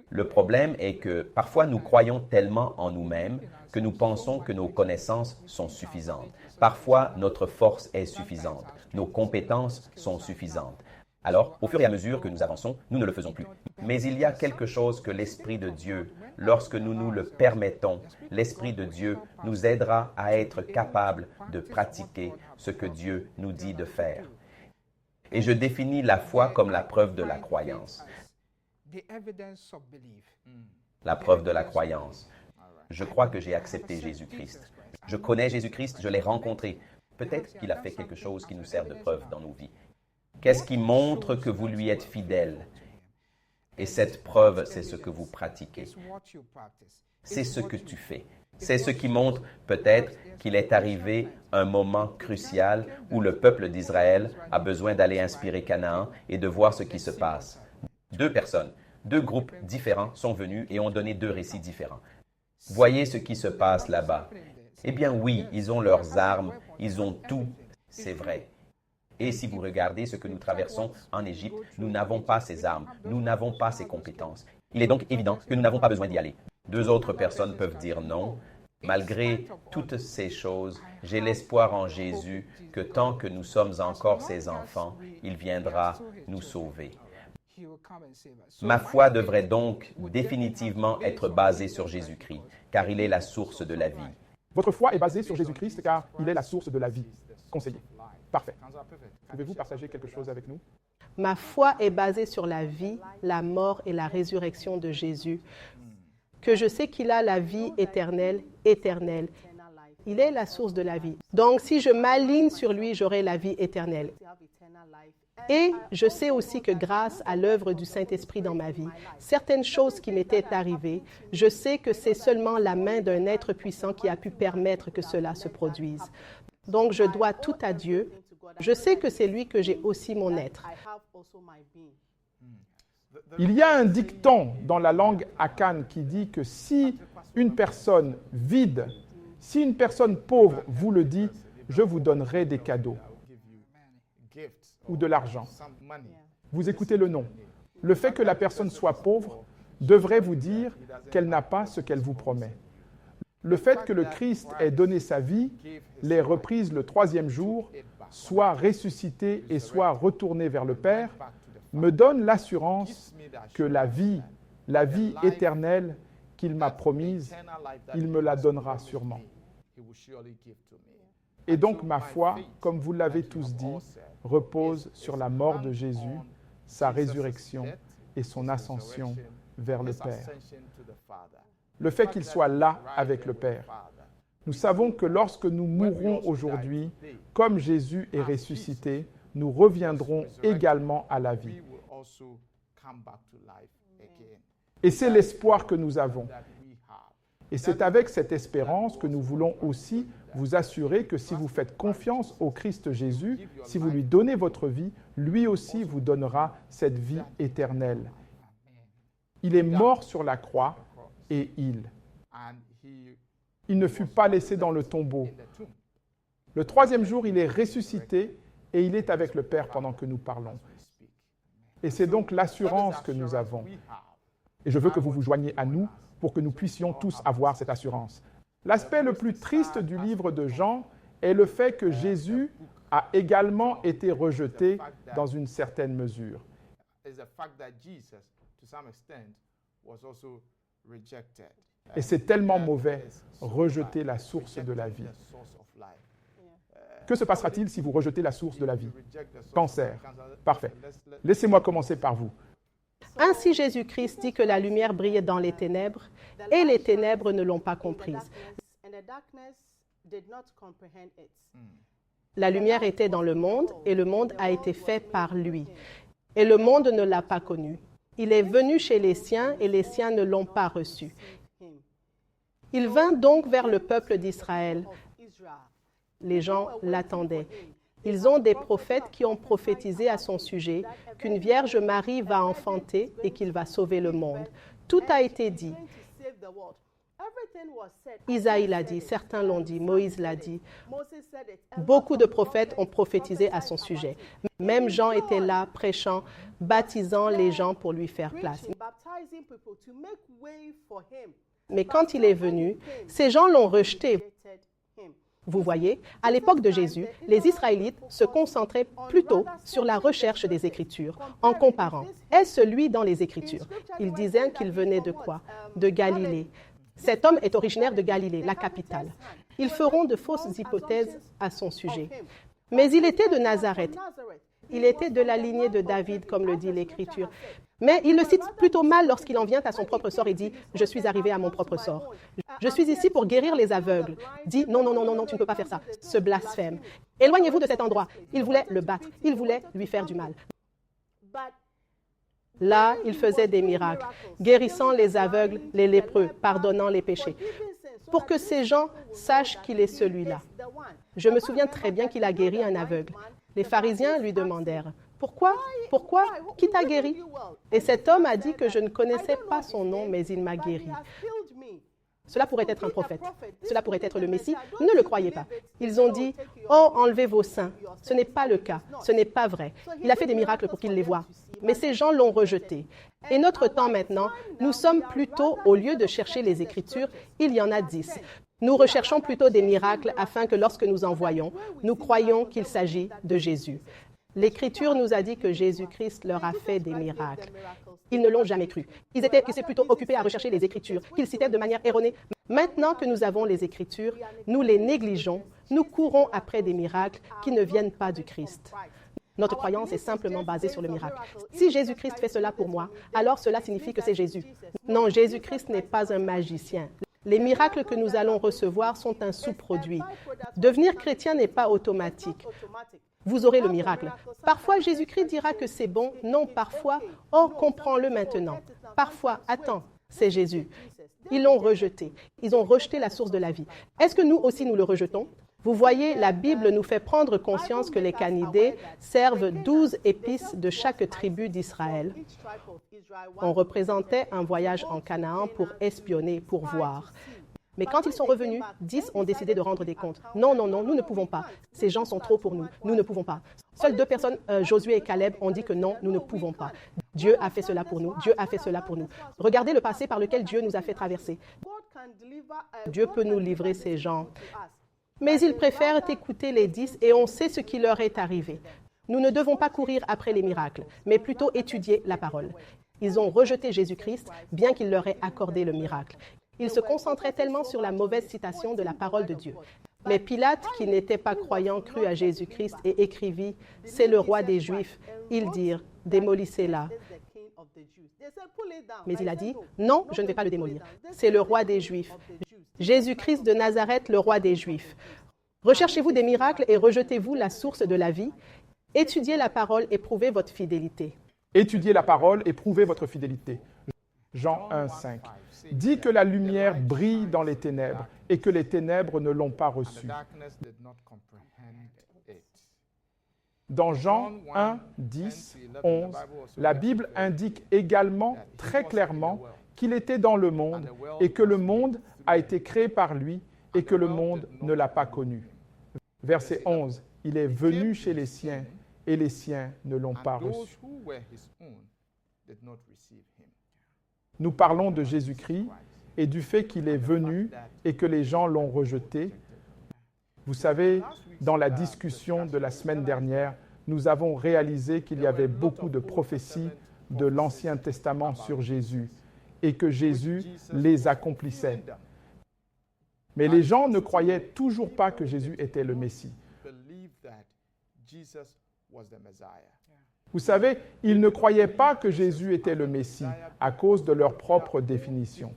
Le problème est que parfois nous croyons tellement en nous-mêmes que nous pensons que nos connaissances sont suffisantes. Parfois, notre force est suffisante. Nos compétences sont suffisantes. Alors, au fur et à mesure que nous avançons, nous ne le faisons plus. Mais il y a quelque chose que l'Esprit de Dieu, lorsque nous nous le permettons, l'Esprit de Dieu nous aidera à être capables de pratiquer ce que Dieu nous dit de faire. Et je définis la foi comme la preuve de la croyance. La preuve de la croyance. Je crois que j'ai accepté Jésus-Christ. Je connais Jésus-Christ, je l'ai rencontré. Peut-être qu'il a fait quelque chose qui nous sert de preuve dans nos vies. Qu'est-ce qui montre que vous lui êtes fidèle? Et cette preuve, c'est ce que vous pratiquez. C'est ce que tu fais. C'est ce qui montre peut-être qu'il est arrivé un moment crucial où le peuple d'Israël a besoin d'aller inspirer Canaan et de voir ce qui se passe. Deux personnes, deux groupes différents sont venus et ont donné deux récits différents. Voyez ce qui se passe là-bas. Eh bien oui, ils ont leurs armes, ils ont tout, c'est vrai. Et si vous regardez ce que nous traversons en Égypte, nous n'avons pas ces armes, nous n'avons pas ces compétences. Il est donc évident que nous n'avons pas besoin d'y aller. Deux autres personnes peuvent dire non. Malgré toutes ces choses, j'ai l'espoir en Jésus que tant que nous sommes encore ses enfants, il viendra nous sauver. Ma foi devrait donc définitivement être basée sur Jésus-Christ, car il est la source de la vie. Votre foi est basée sur Jésus-Christ car il est la source de la vie. Conseiller. Parfait. Pouvez-vous partager quelque chose avec nous? Ma foi est basée sur la vie, la mort et la résurrection de Jésus, que je sais qu'il a la vie éternelle. Il est la source de la vie. Donc, si je m'aligne sur lui, j'aurai la vie éternelle. Et je sais aussi que grâce à l'œuvre du Saint-Esprit dans ma vie, certaines choses qui m'étaient arrivées, je sais que c'est seulement la main d'un être puissant qui a pu permettre que cela se produise. Donc, je dois tout à Dieu. Je sais que c'est lui que j'ai aussi mon être. Il y a un dicton dans la langue Akan qui dit que si une personne vide, si une personne pauvre vous le dit, je vous donnerai des cadeaux ou de l'argent. Vous écoutez le nom. Le fait que la personne soit pauvre devrait vous dire qu'elle n'a pas ce qu'elle vous promet. Le fait que le Christ ait donné sa vie, l'ait reprise le 3e jour, soit ressuscité et soit retourné vers le Père, me donne l'assurance que la vie éternelle qu'il m'a promise, il me la donnera sûrement. Et donc ma foi, comme vous l'avez tous dit, repose sur la mort de Jésus, sa résurrection et son ascension vers le Père. Le fait qu'il soit là avec le Père. Nous savons que lorsque nous mourrons aujourd'hui, comme Jésus est ressuscité, nous reviendrons également à la vie. Et c'est l'espoir que nous avons. Et c'est avec cette espérance que nous voulons aussi vous assurer que si vous faites confiance au Christ Jésus, si vous lui donnez votre vie, lui aussi vous donnera cette vie éternelle. Il est mort sur la croix et il ne fut pas laissé dans le tombeau. Le 3e jour, il est ressuscité et il est avec le Père pendant que nous parlons. Et c'est donc l'assurance que nous avons. Et je veux que vous vous joigniez à nous pour que nous puissions tous avoir cette assurance. L'aspect le plus triste du livre de Jean est le fait que Jésus a également été rejeté dans une certaine mesure. Et c'est tellement mauvais, rejeter la source de la vie. Que se passera-t-il si vous rejetez la source de la vie? Cancer. Parfait. Laissez-moi commencer par vous. Ainsi Jésus-Christ dit que la lumière brillait dans les ténèbres, et les ténèbres ne l'ont pas comprise. La lumière était dans le monde, et le monde a été fait par lui. Et le monde ne l'a pas connu. Il est venu chez les siens, et les siens ne l'ont pas reçu. Il vint donc vers le peuple d'Israël. Les gens l'attendaient. Ils ont des prophètes qui ont prophétisé à son sujet qu'une Vierge Marie va enfanter et qu'il va sauver le monde. Tout a été dit. Isaïe l'a dit, certains l'ont dit, Moïse l'a dit. Beaucoup de prophètes ont prophétisé à son sujet. Même Jean était là, prêchant, baptisant les gens pour lui faire place. Mais quand il est venu, ces gens l'ont rejeté. Vous voyez, à l'époque de Jésus, les Israélites se concentraient plutôt sur la recherche des Écritures, en comparant. Est-ce lui dans les Écritures? Ils disaient qu'il venait de quoi? De Galilée. Cet homme est originaire de Galilée, la capitale. Ils feront de fausses hypothèses à son sujet. Mais il était de Nazareth. Il était de la lignée de David, comme le dit l'Écriture. Mais il le cite plutôt mal lorsqu'il en vient à son propre sort et dit « Je suis arrivé à mon propre sort. Je suis ici pour guérir les aveugles. » Dit « Non, non, non, non, non, tu ne peux pas faire ça. » Ce blasphème. Éloignez-vous de cet endroit. Il voulait le battre. Il voulait lui faire du mal. Là, il faisait des miracles, guérissant les aveugles, les lépreux, pardonnant les péchés, pour que ces gens sachent qu'il est celui-là. Je me souviens très bien qu'il a guéri un aveugle. Les pharisiens lui demandèrent « Pourquoi? Pourquoi? Qui t'a guéri? » Et cet homme a dit que je ne connaissais pas son nom, mais il m'a guéri. Cela pourrait être un prophète. Cela pourrait être le Messie. Ne le croyez pas. Ils ont dit « Oh, enlevez vos seins. » Ce n'est pas le cas. Ce n'est pas vrai. Il a fait des miracles pour qu'ils les voient. Mais ces gens l'ont rejeté. Et notre temps maintenant, nous sommes plutôt, au lieu de chercher les Écritures, il y en a 10. Nous recherchons plutôt des miracles afin que lorsque nous en voyons, nous croyions qu'il s'agit de Jésus. L'Écriture nous a dit que Jésus-Christ leur a fait des miracles. Ils ne l'ont jamais cru. Ils étaient plutôt occupés à rechercher les Écritures, qu'ils citaient de manière erronée. Maintenant que nous avons les Écritures, nous les négligeons, nous courons après des miracles qui ne viennent pas du Christ. Notre croyance est simplement basée sur le miracle. Si Jésus-Christ fait cela pour moi, alors cela signifie que c'est Jésus. Non, Jésus-Christ n'est pas un magicien. Les miracles que nous allons recevoir sont un sous-produit. Devenir chrétien n'est pas automatique. Vous aurez le miracle. Parfois, Jésus-Christ dira que c'est bon. Non, parfois, oh, comprends-le maintenant. Parfois, attends, c'est Jésus. Ils l'ont rejeté. Ils ont rejeté la source de la vie. Est-ce que nous aussi nous le rejetons? Vous voyez, la Bible nous fait prendre conscience que les Canidés servent 12 épices de chaque tribu d'Israël. On représentait un voyage en Canaan pour espionner, pour voir. Mais quand ils sont revenus, 10 ont décidé de rendre des comptes. Non, non, non, nous ne pouvons pas. Ces gens sont trop pour nous. Nous ne pouvons pas. Seules 2 personnes, Josué et Caleb, ont dit que non, nous ne pouvons pas. Dieu a fait cela pour nous. Dieu a fait cela pour nous. Regardez le passé par lequel Dieu nous a fait traverser. Dieu peut nous livrer ces gens. Mais ils préfèrent écouter les 10 et on sait ce qui leur est arrivé. Nous ne devons pas courir après les miracles, mais plutôt étudier la parole. Ils ont rejeté Jésus-Christ, bien qu'il leur ait accordé le miracle. Ils se concentraient tellement sur la mauvaise citation de la parole de Dieu. Mais Pilate, qui n'était pas croyant, crut à Jésus-Christ et écrivit « C'est le roi des Juifs ». Ils dirent « Démolissez-la ». Mais il a dit « Non, je ne vais pas le démolir. C'est le roi des Juifs. Jésus-Christ de Nazareth, le roi des Juifs. Recherchez-vous des miracles et rejetez-vous la source de la vie. Étudiez la parole et prouvez votre fidélité. » Étudiez la parole et prouvez votre fidélité. Jean 1, 5. Dit que la lumière brille dans les ténèbres et que les ténèbres ne l'ont pas reçue. Dans Jean 1, 10, 11, la Bible indique également très clairement qu'il était dans le monde et que le monde a été créé par lui et que le monde ne l'a pas connu. Verset 11, il est venu chez les siens et les siens ne l'ont pas reçu. Nous parlons de Jésus-Christ et du fait qu'il est venu et que les gens l'ont rejeté. Vous savez, dans la discussion de la semaine dernière, nous avons réalisé qu'il y avait beaucoup de prophéties de l'Ancien Testament sur Jésus et que Jésus les accomplissait. Mais les gens ne croyaient toujours pas que Jésus était le Messie. Vous savez, ils ne croyaient pas que Jésus était le Messie à cause de leur propre définition.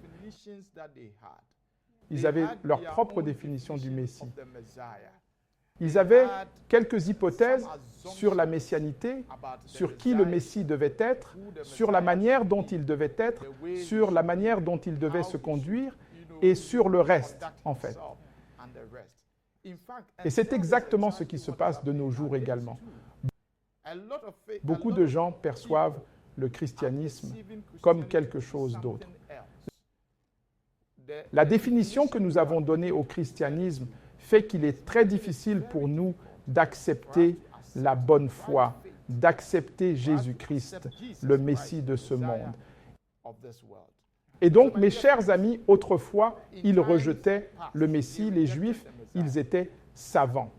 Ils avaient leur propre définition du Messie. Ils avaient quelques hypothèses sur la messianité, sur qui le Messie devait être, sur la manière dont il devait être, sur la manière dont il devait se conduire et sur le reste, en fait. Et c'est exactement ce qui se passe de nos jours également. Beaucoup de gens perçoivent le christianisme comme quelque chose d'autre. La définition que nous avons donnée au christianisme fait qu'il est très difficile pour nous d'accepter la bonne foi, d'accepter Jésus-Christ, le Messie de ce monde. Et donc, mes chers amis, autrefois, ils rejetaient le Messie. Les Juifs, ils étaient savants.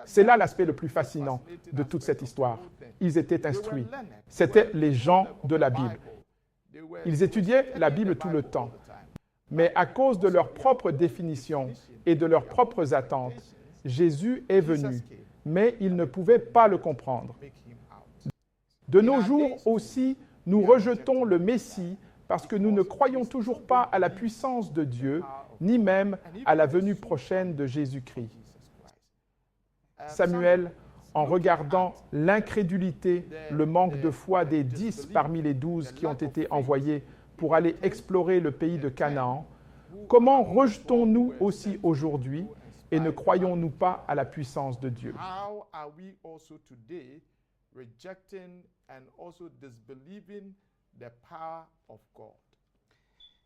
C'est là l'aspect le plus fascinant de toute cette histoire. Ils étaient instruits. C'étaient les gens de la Bible. Ils étudiaient la Bible tout le temps. Mais à cause de leur propre définition et de leurs propres attentes, Jésus est venu, mais ils ne pouvaient pas le comprendre. De nos jours aussi, nous rejetons le Messie parce que nous ne croyons toujours pas à la puissance de Dieu, ni même à la venue prochaine de Jésus-Christ. Samuel, en regardant l'incrédulité, le manque de foi des 10 parmi les 12 qui ont été envoyés pour aller explorer le pays de Canaan, comment rejetons-nous aussi aujourd'hui et ne croyons-nous pas à la puissance de Dieu?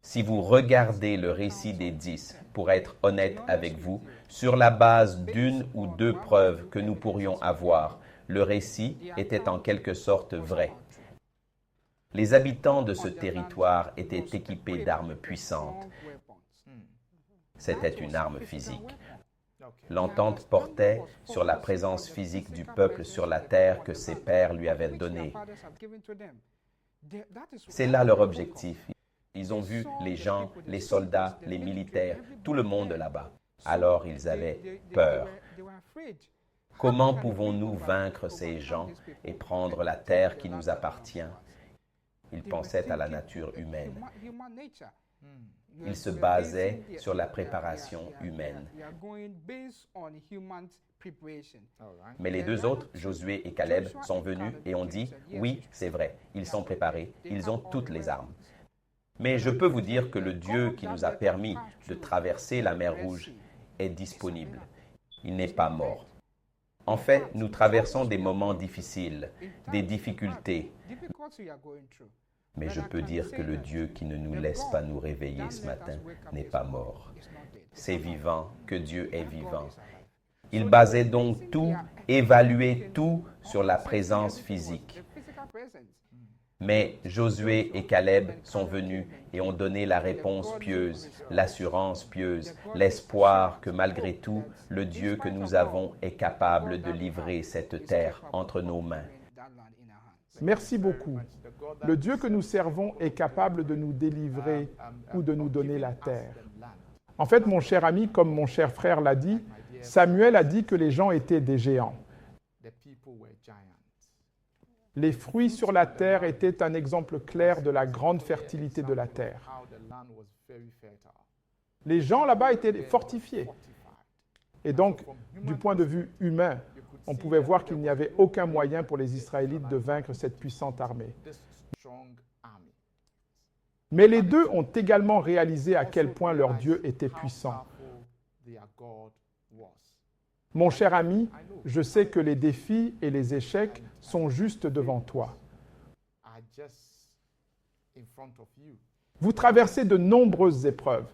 Si vous regardez le récit des 10, pour être honnête avec vous, sur la base d'une ou deux preuves que nous pourrions avoir, le récit était en quelque sorte vrai. Les habitants de ce territoire étaient équipés d'armes puissantes. C'était une arme physique. L'entente portait sur la présence physique du peuple sur la terre que ses pères lui avaient donnée. C'est là leur objectif. Ils ont vu les gens, les soldats, les militaires, tout le monde là-bas. Alors ils avaient peur. Comment pouvons-nous vaincre ces gens et prendre la terre qui nous appartient? Ils pensaient à la nature humaine. Ils se basaient sur la préparation humaine. Mais les deux autres, Josué et Caleb, sont venus et ont dit, oui, c'est vrai, ils sont préparés, ils ont toutes les armes. Mais je peux vous dire que le Dieu qui nous a permis de traverser la mer Rouge est disponible. Il n'est pas mort. En fait, nous traversons des moments difficiles, des difficultés. Mais je peux dire que le Dieu qui ne nous laisse pas nous réveiller ce matin n'est pas mort. C'est vivant, que Dieu est vivant. Il basait donc tout, évaluait tout sur la présence physique. Mais Josué et Caleb sont venus et ont donné la réponse pieuse, l'assurance pieuse, l'espoir que malgré tout, le Dieu que nous avons est capable de livrer cette terre entre nos mains. Merci beaucoup. Le Dieu que nous servons est capable de nous délivrer ou de nous donner la terre. En fait, mon cher ami, comme mon cher frère l'a dit, Samuel a dit que les gens étaient des géants. Les fruits sur la terre étaient un exemple clair de la grande fertilité de la terre. Les gens là-bas étaient fortifiés. Et donc, du point de vue humain, on pouvait voir qu'il n'y avait aucun moyen pour les Israélites de vaincre cette puissante armée. Mais les deux ont également réalisé à quel point leur Dieu était puissant. Mon cher ami, je sais que les défis et les échecs sont juste devant toi. Vous traversez de nombreuses épreuves.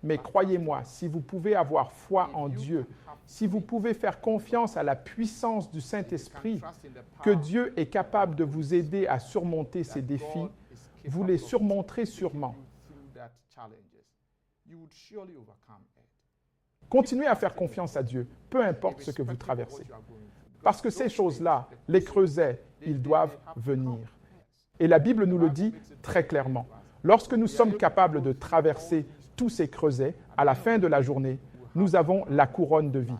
Mais croyez-moi, si vous pouvez avoir foi en Dieu, si vous pouvez faire confiance à la puissance du Saint-Esprit, que Dieu est capable de vous aider à surmonter ces défis, vous les surmonterez sûrement. Continuez à faire confiance à Dieu, peu importe ce que vous traversez. Parce que ces choses-là, les creusets, ils doivent venir. Et la Bible nous le dit très clairement. Lorsque nous sommes capables de traverser tous ces creusets, à la fin de la journée, nous avons la couronne de vie.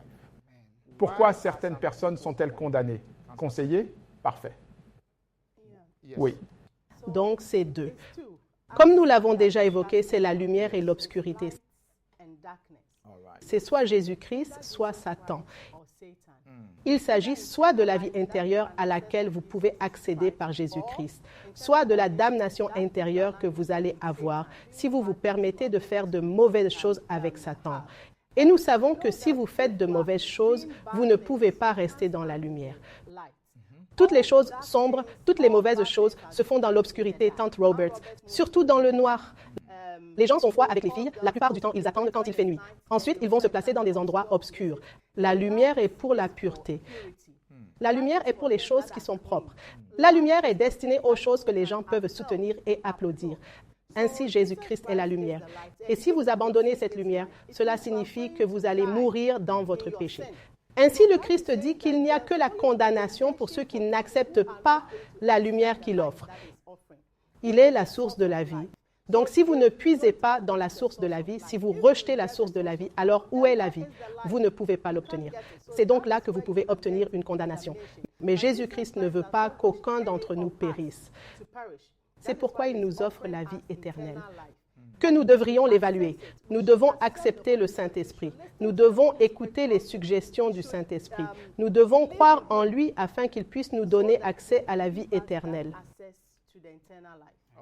Pourquoi certaines personnes sont-elles condamnées? Conseillé? Parfait. Oui. Donc, c'est deux. Comme nous l'avons déjà évoqué, c'est la lumière et l'obscurité. C'est soit Jésus-Christ, soit Satan. Il s'agit soit de la vie intérieure à laquelle vous pouvez accéder par Jésus-Christ, soit de la damnation intérieure que vous allez avoir si vous vous permettez de faire de mauvaises choses avec Satan. Et nous savons que si vous faites de mauvaises choses, vous ne pouvez pas rester dans la lumière. Toutes les choses sombres, toutes les mauvaises choses se font dans l'obscurité, Tante Roberts, surtout dans le noir. Les gens sont froids avec les filles, la plupart du temps ils attendent quand il fait nuit. Ensuite, ils vont se placer dans des endroits obscurs. La lumière est pour la pureté. La lumière est pour les choses qui sont propres. La lumière est destinée aux choses que les gens peuvent soutenir et applaudir. Ainsi, Jésus-Christ est la lumière. Et si vous abandonnez cette lumière, cela signifie que vous allez mourir dans votre péché. Ainsi, le Christ dit qu'il n'y a que la condamnation pour ceux qui n'acceptent pas la lumière qu'il offre. Il est la source de la vie. Donc, si vous ne puisez pas dans la source de la vie, si vous rejetez la source de la vie, alors où est la vie? Vous ne pouvez pas l'obtenir. C'est donc là que vous pouvez obtenir une condamnation. Mais Jésus-Christ ne veut pas qu'aucun d'entre nous périsse. C'est pourquoi il nous offre la vie éternelle. Que nous devrions l'évaluer. Nous devons accepter le Saint-Esprit. Nous devons écouter les suggestions du Saint-Esprit. Nous devons croire en lui afin qu'il puisse nous donner accès à la vie éternelle.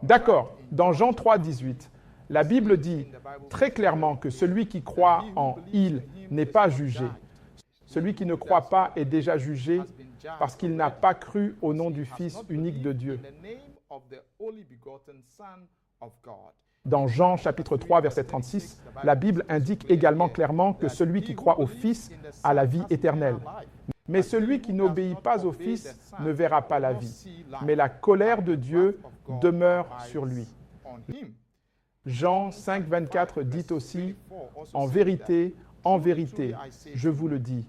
D'accord. Dans Jean 3, 18, la Bible dit très clairement que celui qui croit en « il » n'est pas jugé. Celui qui ne croit pas est déjà jugé parce qu'il n'a pas cru au nom du Fils unique de Dieu. Dans Jean chapitre 3, verset 36, la Bible indique également clairement que celui qui croit au Fils a la vie éternelle. Mais celui qui n'obéit pas au Fils ne verra pas la vie, mais la colère de Dieu demeure sur lui. Jean 5, 24 dit aussi, « En vérité, En vérité, je vous le dis,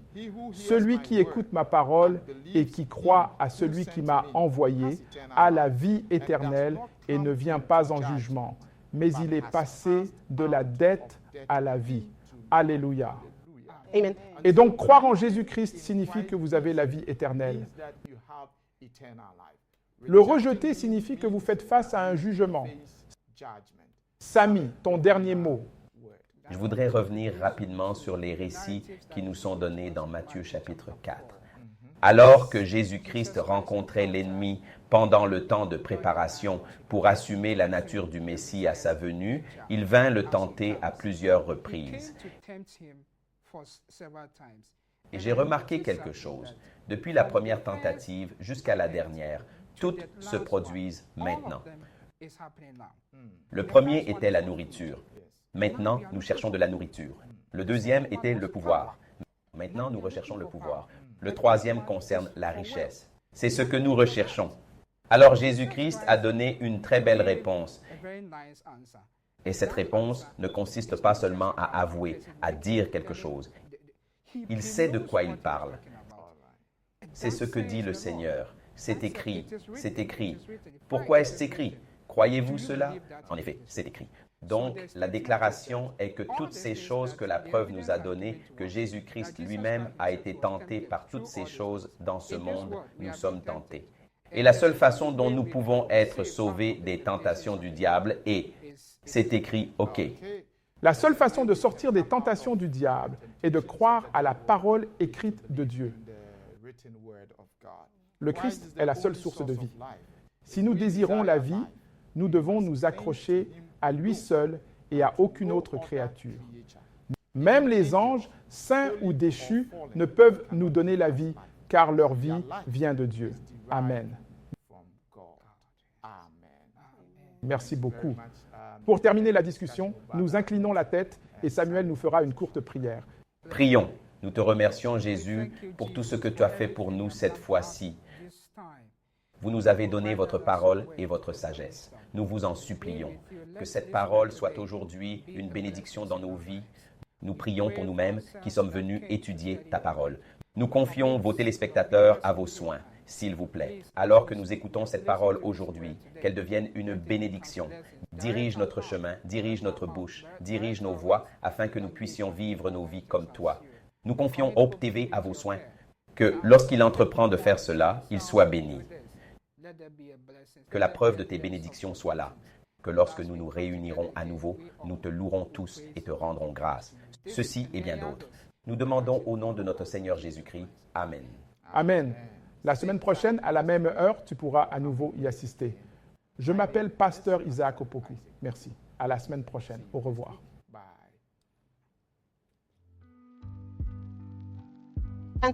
celui qui écoute ma parole et qui croit à celui qui m'a envoyé a la vie éternelle et ne vient pas en jugement, mais il est passé de la dette à la vie. Alléluia. Amen. Et donc, croire en Jésus-Christ signifie que vous avez la vie éternelle. Le rejeter signifie que vous faites face à un jugement. Samy, ton dernier mot. Je voudrais revenir rapidement sur les récits qui nous sont donnés dans Matthieu chapitre 4. Alors que Jésus-Christ rencontrait l'ennemi pendant le temps de préparation pour assumer la nature du Messie à sa venue, il vint le tenter à plusieurs reprises. Et j'ai remarqué quelque chose. Depuis la première tentative jusqu'à la dernière, toutes se produisent maintenant. Le premier était la nourriture. Maintenant, nous cherchons de la nourriture. Le deuxième était le pouvoir. Maintenant, nous recherchons le pouvoir. Le troisième concerne la richesse. C'est ce que nous recherchons. Alors Jésus-Christ a donné une très belle réponse. Et cette réponse ne consiste pas seulement à avouer, à dire quelque chose. Il sait de quoi il parle. C'est ce que dit le Seigneur. C'est écrit, c'est écrit. Pourquoi est-ce écrit? Croyez-vous cela? En effet, c'est écrit. Donc, la déclaration est que toutes ces choses que la preuve nous a données, que Jésus-Christ lui-même a été tenté par toutes ces choses dans ce monde, nous sommes tentés. Et la seule façon dont nous pouvons être sauvés des tentations du diable est, c'est écrit, OK. La seule façon de sortir des tentations du diable est de croire à la parole écrite de Dieu. Le Christ est la seule source de vie. Si nous désirons la vie, nous devons nous accrocher à lui seul et à aucune autre créature. Même les anges, saints ou déchus, ne peuvent nous donner la vie, car leur vie vient de Dieu. Amen. Merci beaucoup. Pour terminer la discussion, nous inclinons la tête et Samuel nous fera une courte prière. Prions. Nous te remercions, Jésus, pour tout ce que tu as fait pour nous cette fois-ci. Vous nous avez donné votre parole et votre sagesse. Nous vous en supplions. Que cette parole soit aujourd'hui une bénédiction dans nos vies. Nous prions pour nous-mêmes qui sommes venus étudier ta parole. Nous confions vos téléspectateurs à vos soins, s'il vous plaît. Alors que nous écoutons cette parole aujourd'hui, qu'elle devienne une bénédiction. Dirige notre chemin, dirige notre bouche, dirige nos voix, afin que nous puissions vivre nos vies comme toi. Nous confions Hope TV à vos soins. Que lorsqu'il entreprend de faire cela, il soit béni. Que la preuve de tes bénédictions soit là. Que lorsque nous nous réunirons à nouveau, nous te louerons tous et te rendrons grâce. Ceci et bien d'autres. Nous demandons au nom de notre Seigneur Jésus-Christ. Amen. Amen. La semaine prochaine, à la même heure, tu pourras à nouveau y assister. Je m'appelle Pasteur Isaac Opoku. Merci. À la semaine prochaine. Au revoir. And